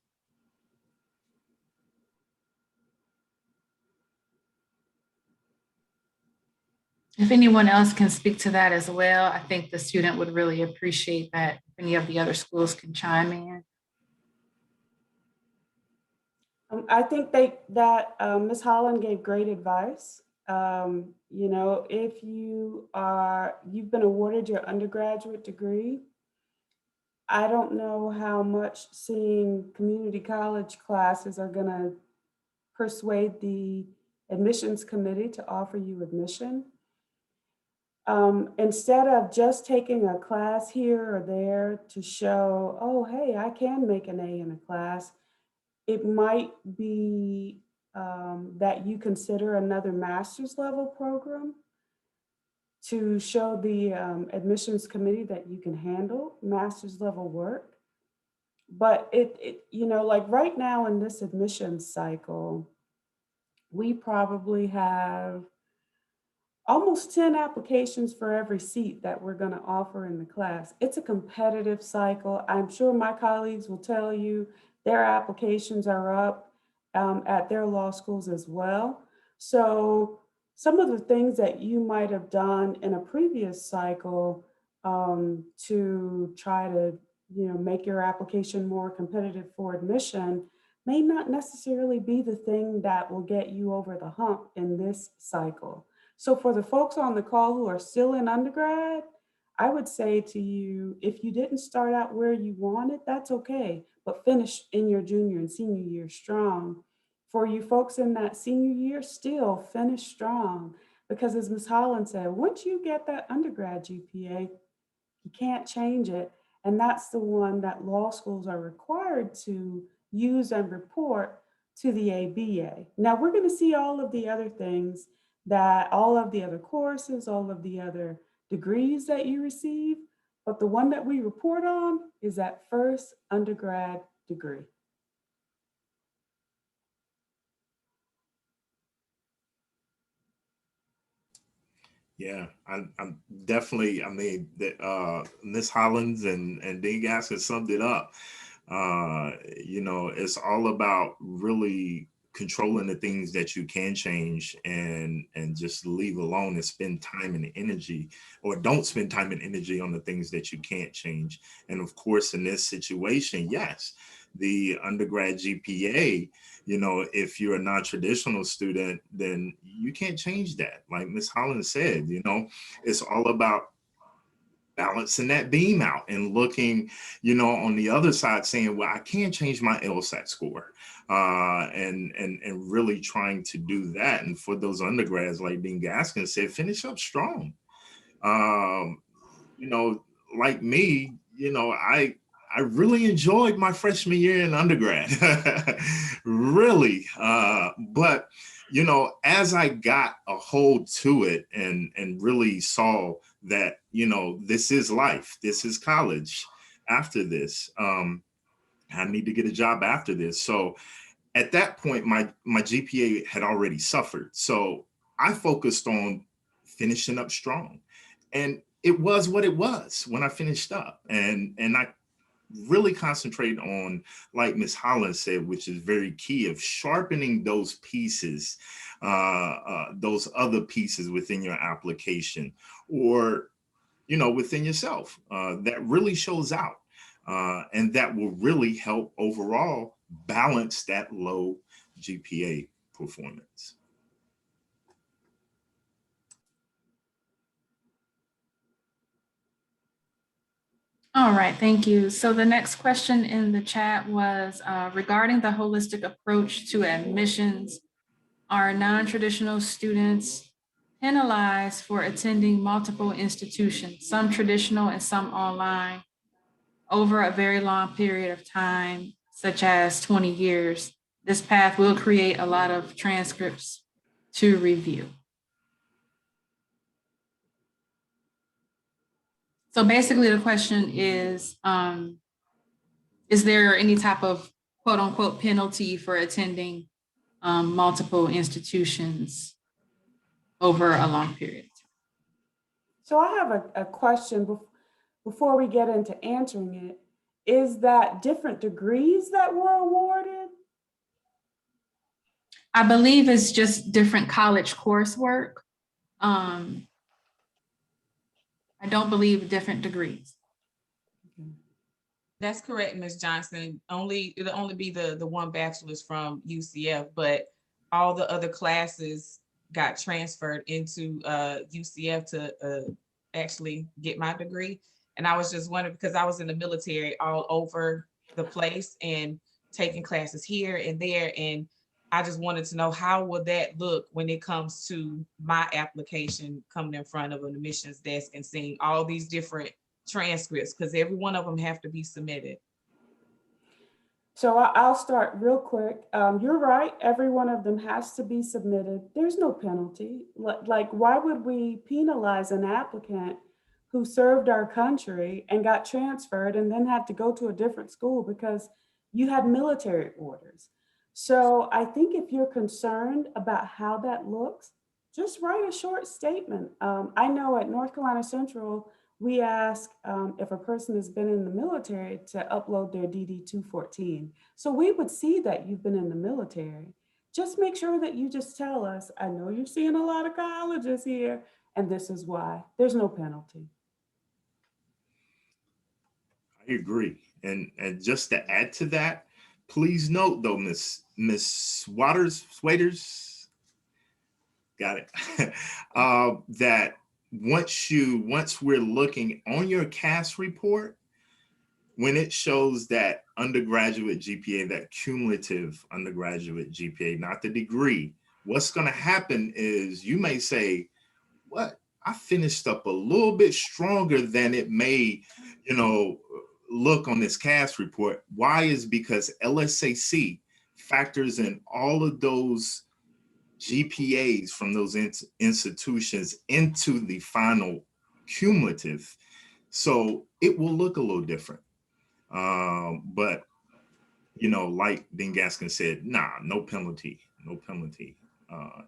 If anyone else can speak to that as well, I think the student would really appreciate that. If any of the other schools can chime in. I think that Ms. Holland gave great advice. You know, if you've been awarded your undergraduate degree, I don't know how much seeing community college classes are going to persuade the admissions committee to offer you admission. Instead of just taking a class here or there to show, oh, hey, I can make an A in a class, it might be that you consider another master's level program to show the admissions committee that you can handle master's level work. But you know, like right now in this admissions cycle, we probably have almost 10 applications for every seat that we're going to offer in the class. It's a competitive cycle. I'm sure my colleagues will tell you their applications are up at their law schools as well. So some of the things that you might have done in a previous cycle to try to, you know, make your application more competitive for admission may not necessarily be the thing that will get you over the hump in this cycle. So for the folks on the call who are still in undergrad, I would say to you, if you didn't start out where you wanted, that's okay, but finish in your junior and senior year strong. For you folks in that senior year, still finish strong, because as Ms. Holland said, once you get that undergrad GPA, you can't change it. And that's the one that law schools are required to use and report to the ABA. Now we're going to see all of the other things, that all of the other courses, all of the other degrees that you receive, but the one that we report on is that first undergrad degree. Yeah, I'm definitely, I mean, Ms. Hollins and Dean Gaskell summed it up. You know, it's all about really controlling the things that you can change and just leave alone and spend time and energy, or don't spend time and energy on the things that you can't change. And of course, in this situation, yes, the undergrad GPA, you know, if you're a non-traditional student, then you can't change that. Like Ms. Holland said, you know, it's all about balancing that beam out and looking, on the other side saying, well, I can't change my Lsat score, and really trying to do that. And for those undergrads, like Dean Gaskin said, finish up strong. Like me, I really enjoyed my freshman year in undergrad, really. But, as I got a hold to it and really saw that, this is life, this is college after this, I need to get a job after this. So at that point, my GPA had already suffered. So I focused on finishing up strong. And it was what it was when I finished up. And I really concentrate on, like Ms. Holland said, which is very key, of sharpening those pieces, those other pieces within your application, or, within yourself, that really shows out. And that will really help overall balance that low GPA performance. All right, thank you. So the next question in the chat was regarding the holistic approach to admissions. Are non-traditional students penalized for attending multiple institutions, some traditional and some online, over a very long period of time, such as 20 years? This path will create a lot of transcripts to review. So basically the question is there any type of quote unquote penalty for attending multiple institutions over a long period? So I have a question before we get into answering it. Is that different degrees that were awarded? I believe it's just different college coursework. I don't believe different degrees. That's correct, Ms. Johnson. It'll only be the one bachelor's from UCF, but all the other classes got transferred into UCF to actually get my degree. And I was just wondering, because I was in the military all over the place and taking classes here and there, and I just wanted to know, how will that look when it comes to my application coming in front of an admissions desk and seeing all these different transcripts, because every one of them have to be submitted. So I'll start real quick. You're right. Every one of them has to be submitted. There's no penalty. Like, why would we penalize an applicant who served our country and got transferred and then had to go to a different school because you had military orders? So I think if you're concerned about how that looks, just write a short statement. I know at North Carolina Central, we ask if a person has been in the military to upload their DD-214. So we would see that you've been in the military. Just make sure that you just tell us, I know you're seeing a lot of colleges here, and this is why. There's no penalty. I agree. And just to add to that, please note though, Miss Swaders, got it, that once we're looking on your CAS report, when it shows that undergraduate GPA, that cumulative undergraduate GPA, not the degree, what's going to happen is you may say, what? I finished up a little bit stronger than it may, look on this CAS report. Why? Is because LSAC factors in all of those GPAs from those institutions into the final cumulative. So it will look a little different. But, like Dean Gaskin said, nah, no penalty, no penalty.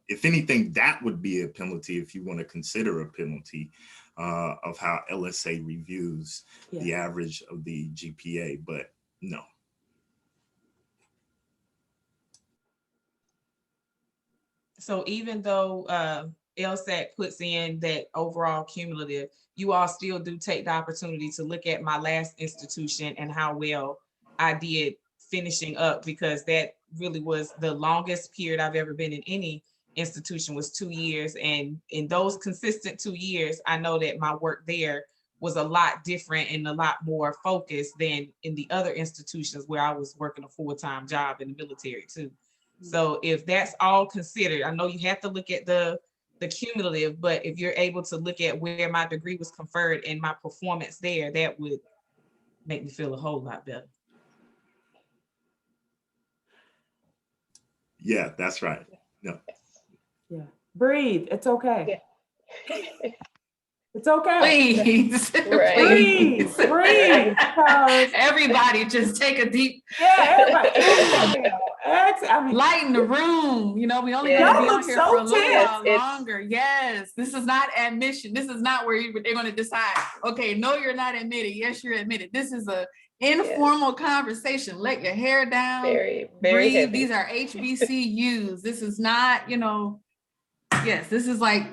If anything, that would be a penalty if you want to consider a penalty of how LSA reviews the average of the GPA, but no. So even though LSAT puts in that overall cumulative, you all still do take the opportunity to look at my last institution and how well I did finishing up, because that really was the longest period I've ever been in any institution, was 2 years. And in those consistent 2 years, I know that my work there was a lot different and a lot more focused than in the other institutions where I was working a full-time job in the military too. So if that's all considered, I know you have to look at the cumulative, but if you're able to look at where my degree was conferred and my performance there, that would make me feel a whole lot better. Yeah, that's right. No. Yeah. Breathe. It's okay. Yeah. It's okay. Please, Right. Breathe. please. Breathe. Because Everybody just take a deep, everybody. Exhale. Exhale. I mean, lighten the room. You know, we only Yeah. gonna be Y'all on look here so for a little tense. while It's- longer. Yes, this is not admission. This is not where they're gonna decide, okay, no, you're not admitted. Yes, you're admitted. This is a informal conversation. Let your hair down. Very, very Breathe. heavy. These are HBCUs. This is not, you know, yes, this is like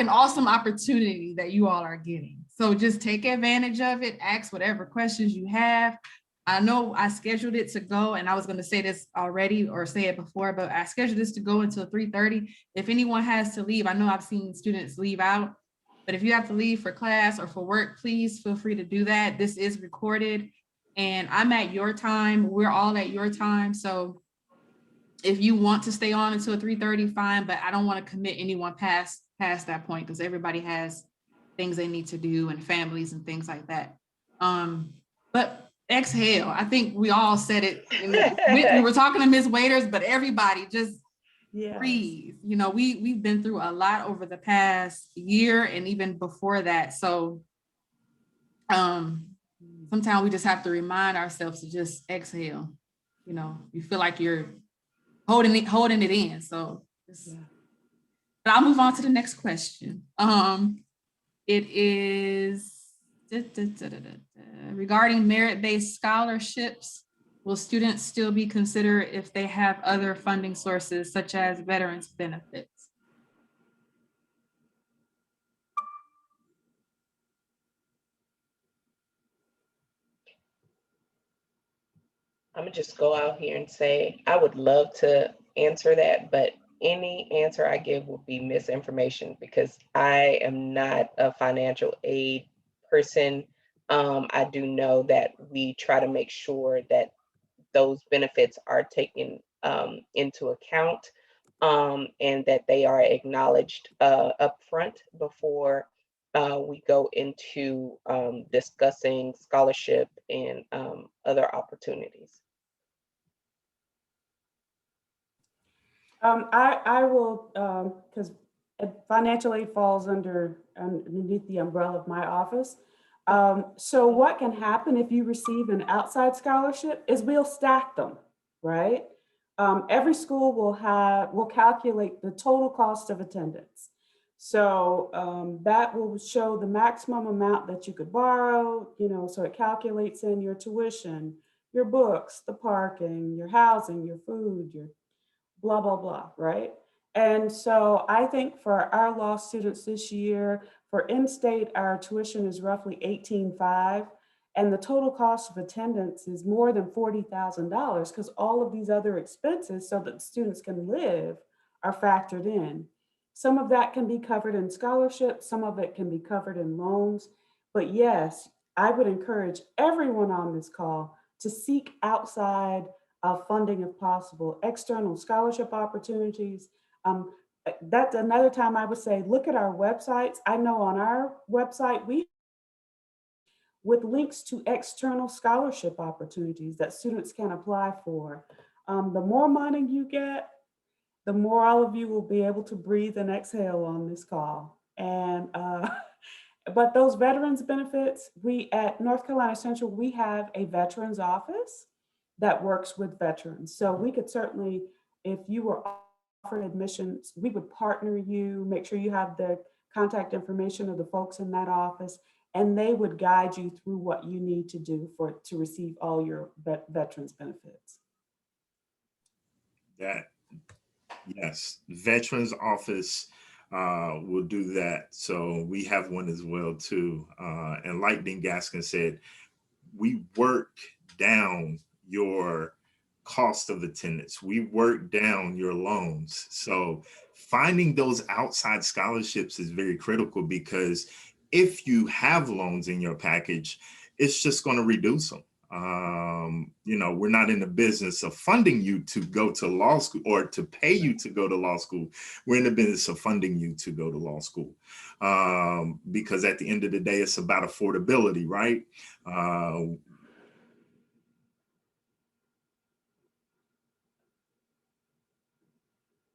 an awesome opportunity that you all are getting. So just take advantage of it. Ask whatever questions you have. I know I scheduled it to go, and I was going to say this already or say it before, but I scheduled this to go until 3:30. If anyone has to leave, I know I've seen students leave out, but if you have to leave for class or for work, please feel free to do that. This is recorded and I'm at your time. We're all at your time. So if you want to stay on until 3:30, fine, but I don't want to commit anyone past that point because everybody has things they need to do and families and things like that. But exhale. I think we all said it. We were talking to Ms. Waiters, but everybody just breathe. You know, we've been through a lot over the past year and even before that. So sometimes we just have to remind ourselves to just exhale. You know, you feel like you're holding it in. So but I'll move on to the next question. It is regarding merit-based scholarships. Will students still be considered if they have other funding sources such as veterans benefits? I'm gonna just go out here and say, I would love to answer that, but any answer I give will be misinformation because I am not a financial aid person. I do know that we try to make sure that those benefits are taken into account and that they are acknowledged upfront before we go into discussing scholarship and other opportunities. I will, because financial aid falls underneath the umbrella of my office. So what can happen if you receive an outside scholarship is we'll stack them, right? Every school will calculate the total cost of attendance. So that will show the maximum amount that you could borrow, you know, so it calculates in your tuition, your books, the parking, your housing, your food, your blah, blah, blah, right? And so I think for our law students this year, for in-state, our tuition is roughly $18,500, and the total cost of attendance is more than $40,000 because all of these other expenses so that students can live are factored in. Some of that can be covered in scholarships, some of it can be covered in loans. But yes, I would encourage everyone on this call to seek outside funding if possible, external scholarship opportunities. That's another time I would say, look at our websites. I know on our website, with links to external scholarship opportunities that students can apply for. The more money you get, the more all of you will be able to breathe and exhale on this call. And but those veterans benefits, we at North Carolina Central, we have a veterans office that works with veterans. So we could certainly, if you were offered admissions, we would partner you, make sure you have the contact information of the folks in that office, and they would guide you through what you need to do to receive all your veterans benefits. Yes, Veterans Office will do that. So we have one as well too. And like Dean Gaskin said, we work down your cost of attendance. We work down your loans. So finding those outside scholarships is very critical because if you have loans in your package, it's just going to reduce them. We're not in the business of funding you to go to law school or to pay you to go to law school. We're in the business of funding you to go to law school. Because at the end of the day, it's about affordability, right?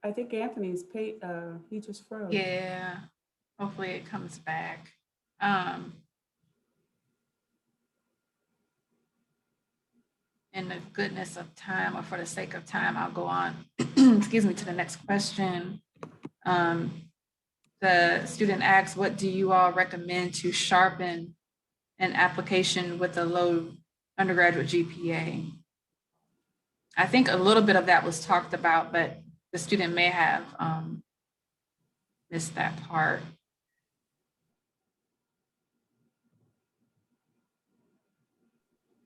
I think Anthony's he just froze. Yeah, hopefully it comes back. In the goodness of time, or for the sake of time, I'll go on, excuse me, to the next question. The student asks, what do you all recommend to sharpen an application with a low undergraduate GPA? I think a little bit of that was talked about, but the student may have missed that part.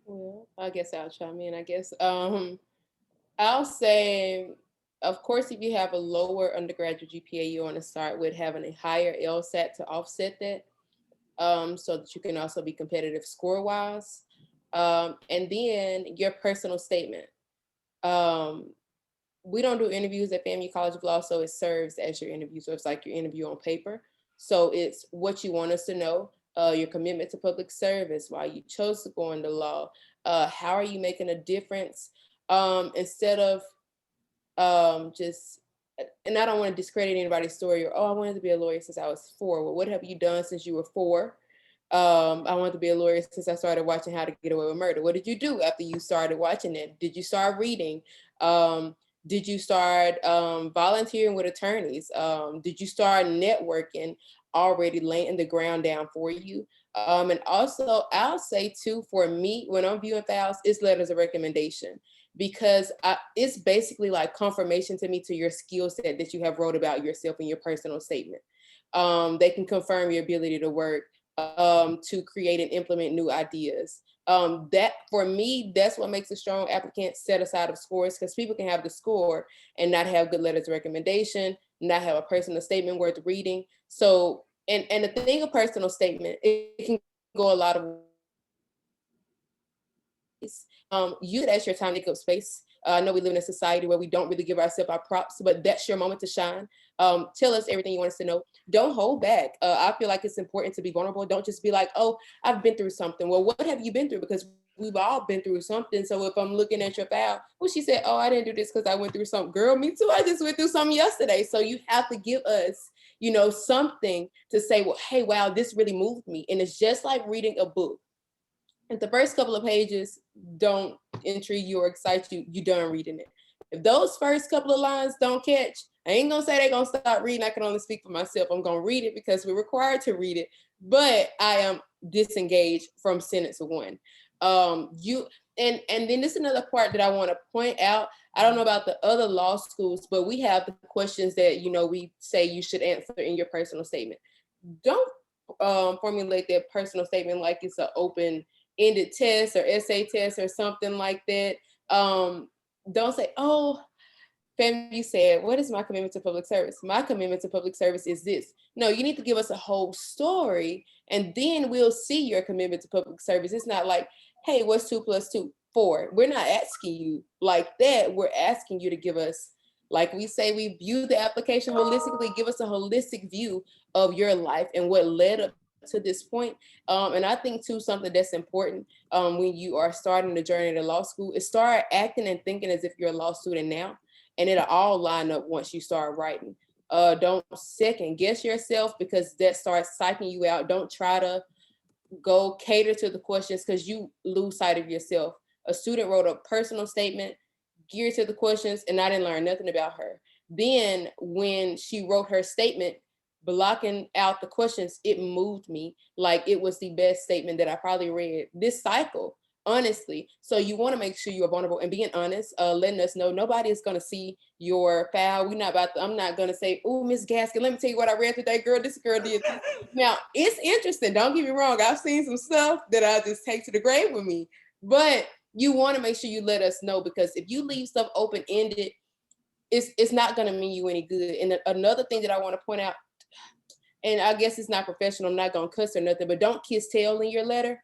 Well, I guess I'll chime in. I guess I'll say, of course, if you have a lower undergraduate GPA, you want to start with having a higher Lsat to offset that, so that you can also be competitive score-wise. And then your personal statement. We don't do interviews at FAMU College of Law, so it serves as your interview. So it's like your interview on paper. So it's what you want us to know, your commitment to public service, why you chose to go into law, how are you making a difference, instead of just, and I don't want to discredit anybody's story, or, oh, I wanted to be a lawyer since I was 4. Well, what have you done since you were 4? I wanted to be a lawyer since I started watching How to Get Away with Murder. What did you do after you started watching it? Did you start reading? Did you start volunteering with attorneys? Did you start networking, already laying the ground down for you? And also, I'll say too, for me, when I'm viewing files, it's letters of recommendation, because it's basically like confirmation to me to your skill set that you have wrote about yourself in your personal statement. They can confirm your ability to work, to create and implement new ideas. That, for me, that's what makes a strong applicant set aside of scores, because people can have the score and not have good letters of recommendation, not have a personal statement worth reading. So, and the thing of personal statement, it can go a lot of ways. Use it as your time to take up space. I know we live in a society where we don't really give ourselves our props, but that's your moment to shine. Tell us everything you want us to know. Don't hold back. I feel like it's important to be vulnerable. Don't just be like, oh, I've been through something. Well, what have you been through? Because we've all been through something. So if I'm looking at your file, well, she said, oh, I didn't do this because I went through something. Girl, me too. I just went through something yesterday. So you have to give us, something to say, well, hey, wow, this really moved me. And it's just like reading a book. If the first couple of pages don't intrigue you or excite you, you're done reading it. If those first couple of lines don't catch, I ain't gonna say they're gonna stop reading. I can only speak for myself. I'm gonna read it because we're required to read it, but I am disengaged from sentence 1. And then this is another part that I want to point out. I don't know about the other law schools, but we have the questions that we say you should answer in your personal statement. Don't formulate that personal statement like it's an open-ended test or essay test or something like that. Don't say, oh, FAMU said, what is my commitment to public service? My commitment to public service is this. No, you need to give us a whole story, and then we'll see your commitment to public service. It's not like, hey, what's 2 + 2? 4. We're not asking you like that. We're asking you to give us, like we say, we view the application holistically. Give us a holistic view of your life and what led up to this point. And I think too, something that's important when you are starting the journey to law school is start acting and thinking as if you're a law student now. And it'll all line up once you start writing. Don't second guess yourself, because that starts psyching you out. Don't try to go cater to the questions, because you lose sight of yourself. A student wrote a personal statement geared to the questions, and I didn't learn nothing about her. Then when she wrote her statement, blocking out the questions, it moved me. Like it was the best statement that I probably read this cycle. Honestly. So you want to make sure you're vulnerable and being honest, letting us know nobody is going to see your file. I'm not going to say, oh, Miss Gaskin, let me tell you what I read today, girl. This girl did. Now, it's interesting. Don't get me wrong. I've seen some stuff that I just take to the grave with me. But you want to make sure you let us know, because if you leave stuff open-ended, it's not going to mean you any good. And another thing that I want to point out, and I guess it's not professional, I'm not gonna cuss or nothing, but don't kiss tail in your letter.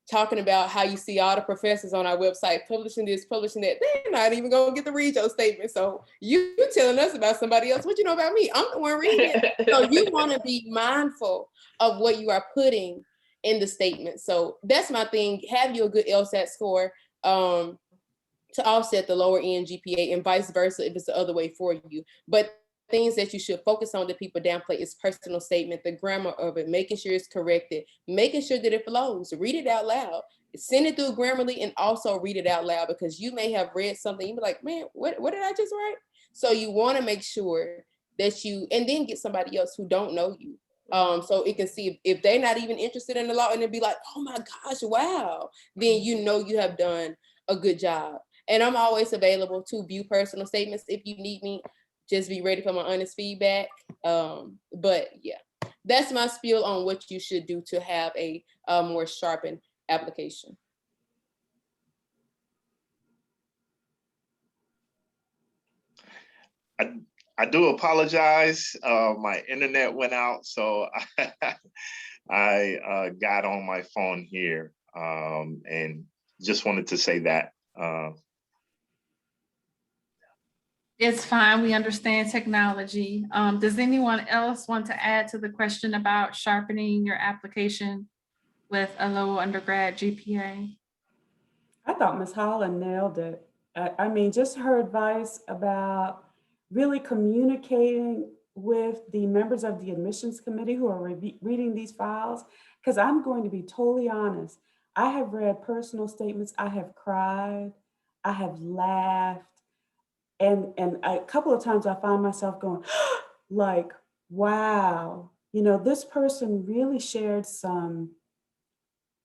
Talking about how you see all the professors on our website publishing this, publishing that. They're not even gonna get to read your statement. So you telling us about somebody else. What you know about me? I'm the one reading it. So you want to be mindful of what you are putting in the statement. So that's my thing. Have you a good LSAT score to offset the lower end GPA, and vice versa if it's the other way for you. But things that you should focus on that people downplay is personal statement, the grammar of it, making sure it's corrected, making sure that it flows. Read it out loud. Send it through Grammarly and also read it out loud, because you may have read something, you be like, man, what did I just write? So you want to make sure that you, and then get somebody else who don't know you. So it can see if they're not even interested in the law, and it'd be like, oh my gosh, wow. Then you know you have done a good job. And I'm always available to view personal statements if you need me. Just be ready for my honest feedback. But yeah, that's my spiel on what you should do to have a more sharpened application. I do apologize. My internet went out, so I got on my phone here, and just wanted to say that. It's fine. We understand technology. Does anyone else want to add to the question about sharpening your application with a low undergrad GPA? I thought Ms. Holland nailed it. I mean, just her advice about really communicating with the members of the admissions committee who are reading these files, because I'm going to be totally honest. I have read personal statements. I have cried. I have laughed. And a couple of times I find myself going, like, wow, this person really shared some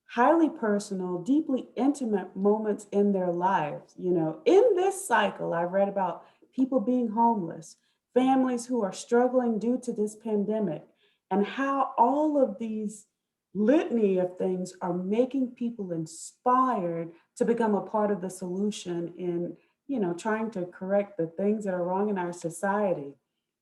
highly personal, deeply intimate moments in their lives. In this cycle, I read about people being homeless, families who are struggling due to this pandemic, and how all of these litany of things are making people inspired to become a part of the solution in trying to correct the things that are wrong in our society.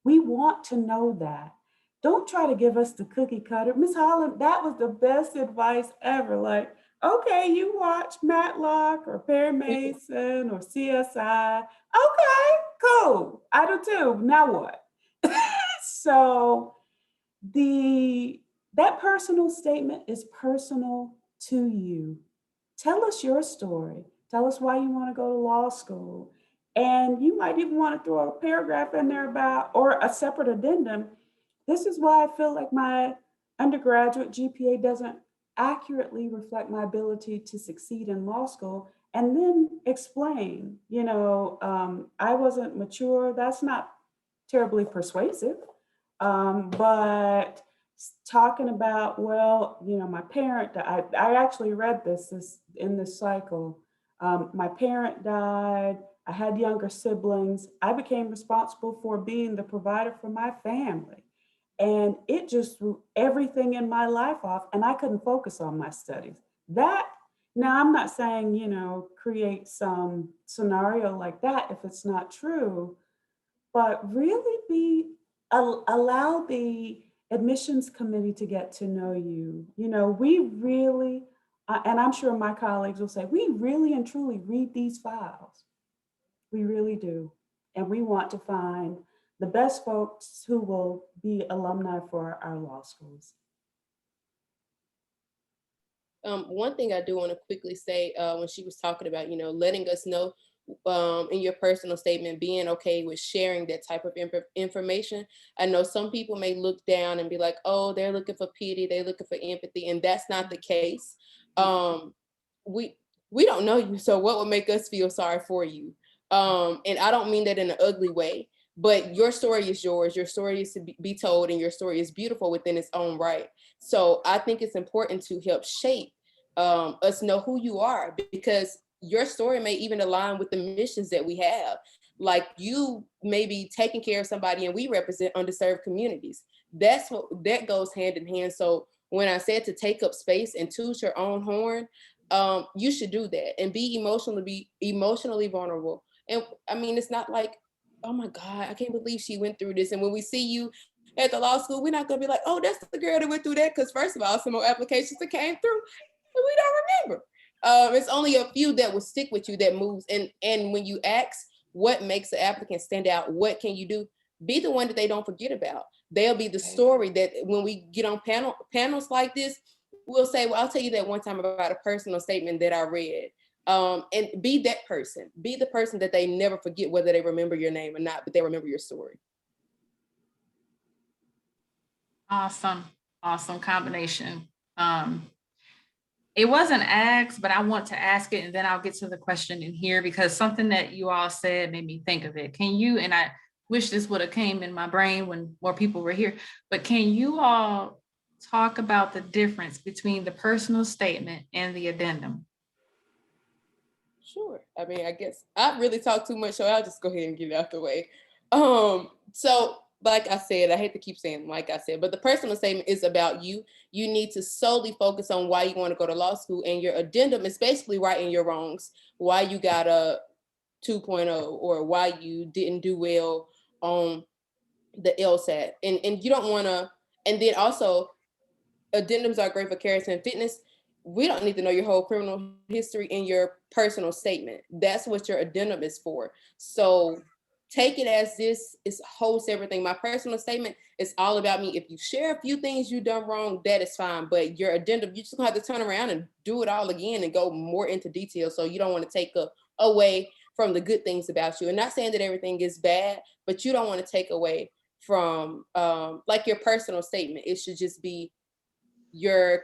We want to know that. Don't try to give us the cookie cutter. Miss Holland, that was the best advice ever. Like, okay, you watch Matlock or Perry Mason or CSI. Okay, cool. I do too. Now what? So that personal statement is personal to you. Tell us your story. Tell us why you want to go to law school. And you might even want to throw a paragraph in there about, or a separate addendum. This is why I feel like my undergraduate GPA doesn't accurately reflect my ability to succeed in law school. And then explain, I wasn't mature. That's not terribly persuasive. But talking about, well, my parent, I actually read this in this cycle. My parent died. I had younger siblings. I became responsible for being the provider for my family. And it just threw everything in my life off, and I couldn't focus on my studies. Now I'm not saying, create some scenario like that if it's not true, but really allow the admissions committee to get to know you. We really, and I'm sure my colleagues will say, we really and truly read these files. We really do. And we want to find the best folks who will be alumni for our law schools. One thing I do want to quickly say, when she was talking about, letting us know in your personal statement, being okay with sharing that type of information. I know some people may look down and be like, oh, they're looking for pity, they're looking for empathy, and that's not the case. We don't know you, so what would make us feel sorry for you? And I don't mean that in an ugly way, but your story is yours. Your story is to be told, and your story is beautiful within its own right. So I think it's important to help shape us know who you are, because your story may even align with the missions that we have. Like, you may be taking care of somebody, and we represent underserved communities. That goes hand in hand. So when I said to take up space and toot your own horn, you should do that and be emotionally vulnerable. And I mean, it's not like, oh my God, I can't believe she went through this. And when we see you at the law school, we're not gonna be like, oh, that's the girl that went through that. Because first of all, some more applications that came through, and we don't remember. It's only a few that will stick with you that moves. And when you ask what makes the applicant stand out, what can you do? Be the one that they don't forget about. They'll be the story that when we get on panels like this, we'll say, well, I'll tell you that one time about a personal statement that I read. And be that person. Be the person that they never forget, whether they remember your name or not, but they remember your story. Awesome. Awesome combination. It wasn't asked, but I want to ask it, and then I'll get to the question in here, because something that you all said made me think of it. Can you, and I wish this would have came in my brain when more people were here, but can you all talk about the difference between the personal statement and the addendum? Sure. I mean, I guess I really talk too much, so I'll just go ahead and get it out the way. So like I said, I hate to keep saying like I said, but the personal statement is about you. You need to solely focus on why you want to go to law school, and your addendum is basically righting your wrongs, why you got a 2.0 or why you didn't do well on the Lsat. And you don't want to, and then also addendums are great for character and fitness. We don't need to know your whole criminal history in your personal statement. That's what your addendum is for. So take it as this is a whole separate thing. My personal statement is all about me. If you share a few things you done wrong, that is fine. But your addendum, you just gonna have to turn around and do it all again and go more into detail. So you don't want to take away from the good things about you. And not saying that everything is bad, but you don't want to take away from like your personal statement. It should just be your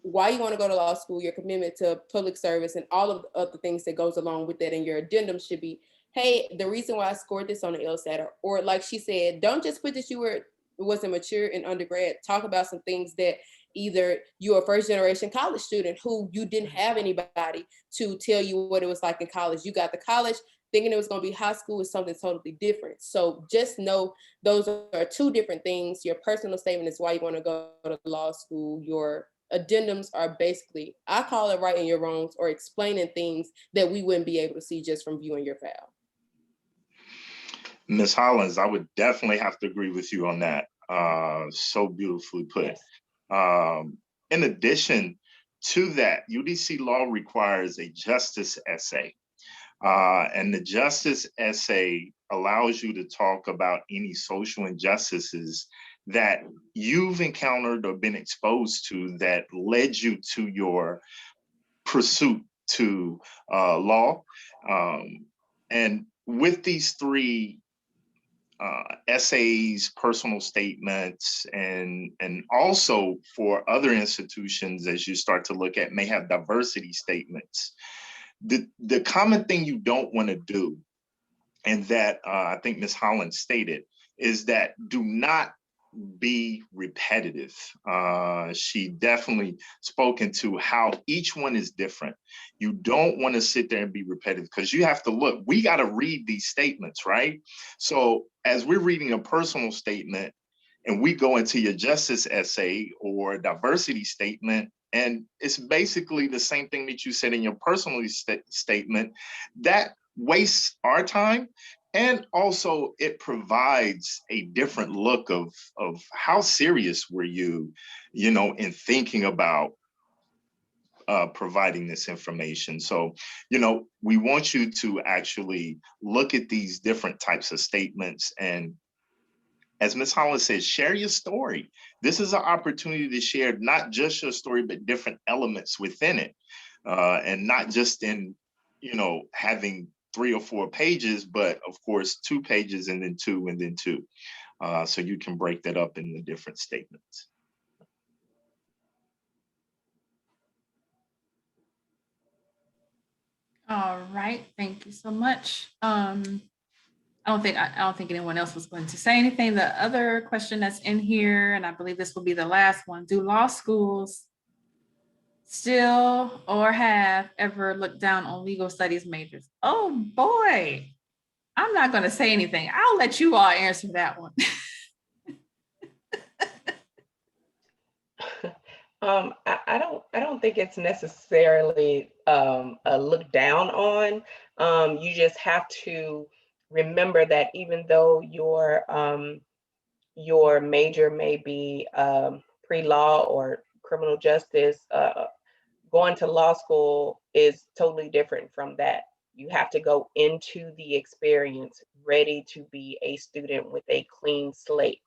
why you want to go to law school, your commitment to public service, and all of the other things that goes along with that. And your addendum should be, hey, the reason why I scored this on the Lsat, or like she said, don't just put that you wasn't mature in undergrad. Talk about some things that either you're a first generation college student who you didn't have anybody to tell you what it was like in college. You got to college thinking it was going to be high school is something totally different. So just know those are two different things. Your personal statement is why you want to go to law school. Your addendums are basically, I call it righting your wrongs or explaining things that we wouldn't be able to see just from viewing your file. Ms. Hollins, I would definitely have to agree with you on that. So beautifully put. Yes. In addition to that, UDC law requires a justice essay. And the justice essay allows you to talk about any social injustices that you've encountered or been exposed to that led you to your pursuit to law. And with these three essays, personal statements, and also for other institutions, as you start to look at, may have diversity statements. The common thing you don't want to do, and that I think Ms. Holland stated, is that do not be repetitive. She definitely spoken to how each one is different. You don't want to sit there and be repetitive, because you have to look, we got to read these statements, right? So as we're reading a personal statement and we go into your justice essay or diversity statement, and it's basically the same thing that you said in your personal statement, that wastes our time. And also it provides a different look of how serious were you, in thinking about providing this information. So, we want you to actually look at these different types of statements. And as Ms. Holland says, share your story. This is an opportunity to share not just your story, but different elements within it. And not just in, having 3 or 4 pages, but of course, 2 pages and then 2 and then 2. So you can break that up in the different statements. All right, thank you so much. I don't think anyone else was going to say anything. The other question that's in here, and I believe this will be the last one: do law schools still or have ever looked down on legal studies majors? Oh boy, I'm not going to say anything. I'll let you all answer that one. I don't think it's necessarily a look down on. You just have to remember that even though your your major may be pre-law or criminal justice, going to law school is totally different from that. You have to go into the experience ready to be a student with a clean slate,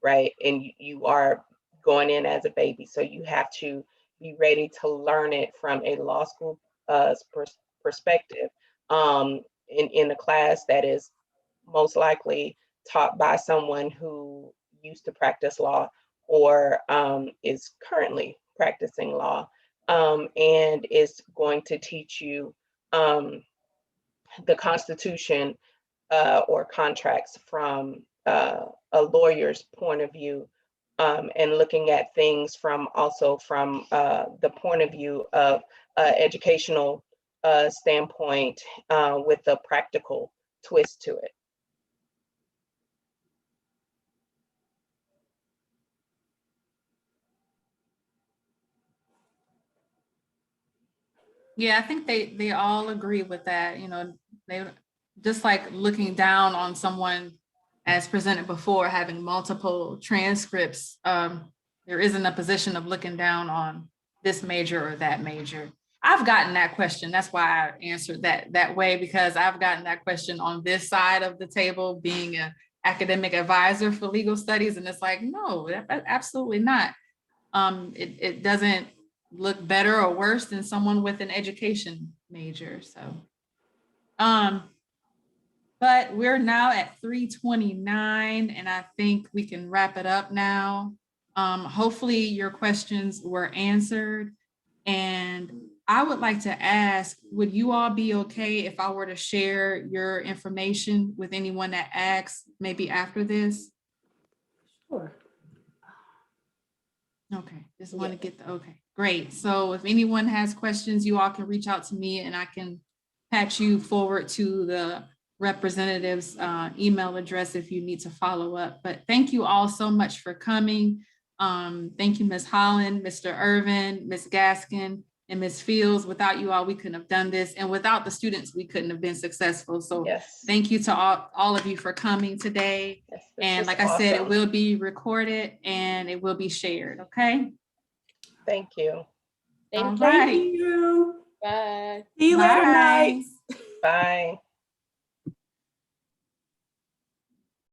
right? And you are going in as a baby, so you have to be ready to learn it from a law school perspective, in a class that is most likely taught by someone who used to practice law or is currently practicing law, and is going to teach you the Constitution or contracts from a lawyer's point of view, and looking at things from also from the point of view of educational standpoint, with a practical twist to it. Yeah, I think they all agree with that. You know, they just like looking down on someone as presented before, having multiple transcripts. There isn't a position of looking down on this major or that major. I've gotten that question. That's why I answered that way, because I've gotten that question on this side of the table, being an academic advisor for legal studies, and it's like, no, absolutely not. It doesn't look better or worse than someone with an education major. So, but we're now at 3:29, and I think we can wrap it up now. Hopefully your questions were answered. And I would like to ask, would you all be okay if I were to share your information with anyone that asks, maybe after this? Sure. Okay, just want to get the, okay, great. So if anyone has questions, you all can reach out to me and I can patch you forward to the representative's email address if you need to follow up. But thank you all so much for coming. Thank you, Ms. Holland, Mr. Irvin, Ms. Gaskin, and Ms. Fields. Without you all, we couldn't have done this. And without the students, we couldn't have been successful. So Yes. thank you to all of you for coming today. Yes, And like I said, it will be recorded and it will be shared, okay? Thank you. Thank All you. right. Thank you. Bye. See you later, Bye. night. Bye.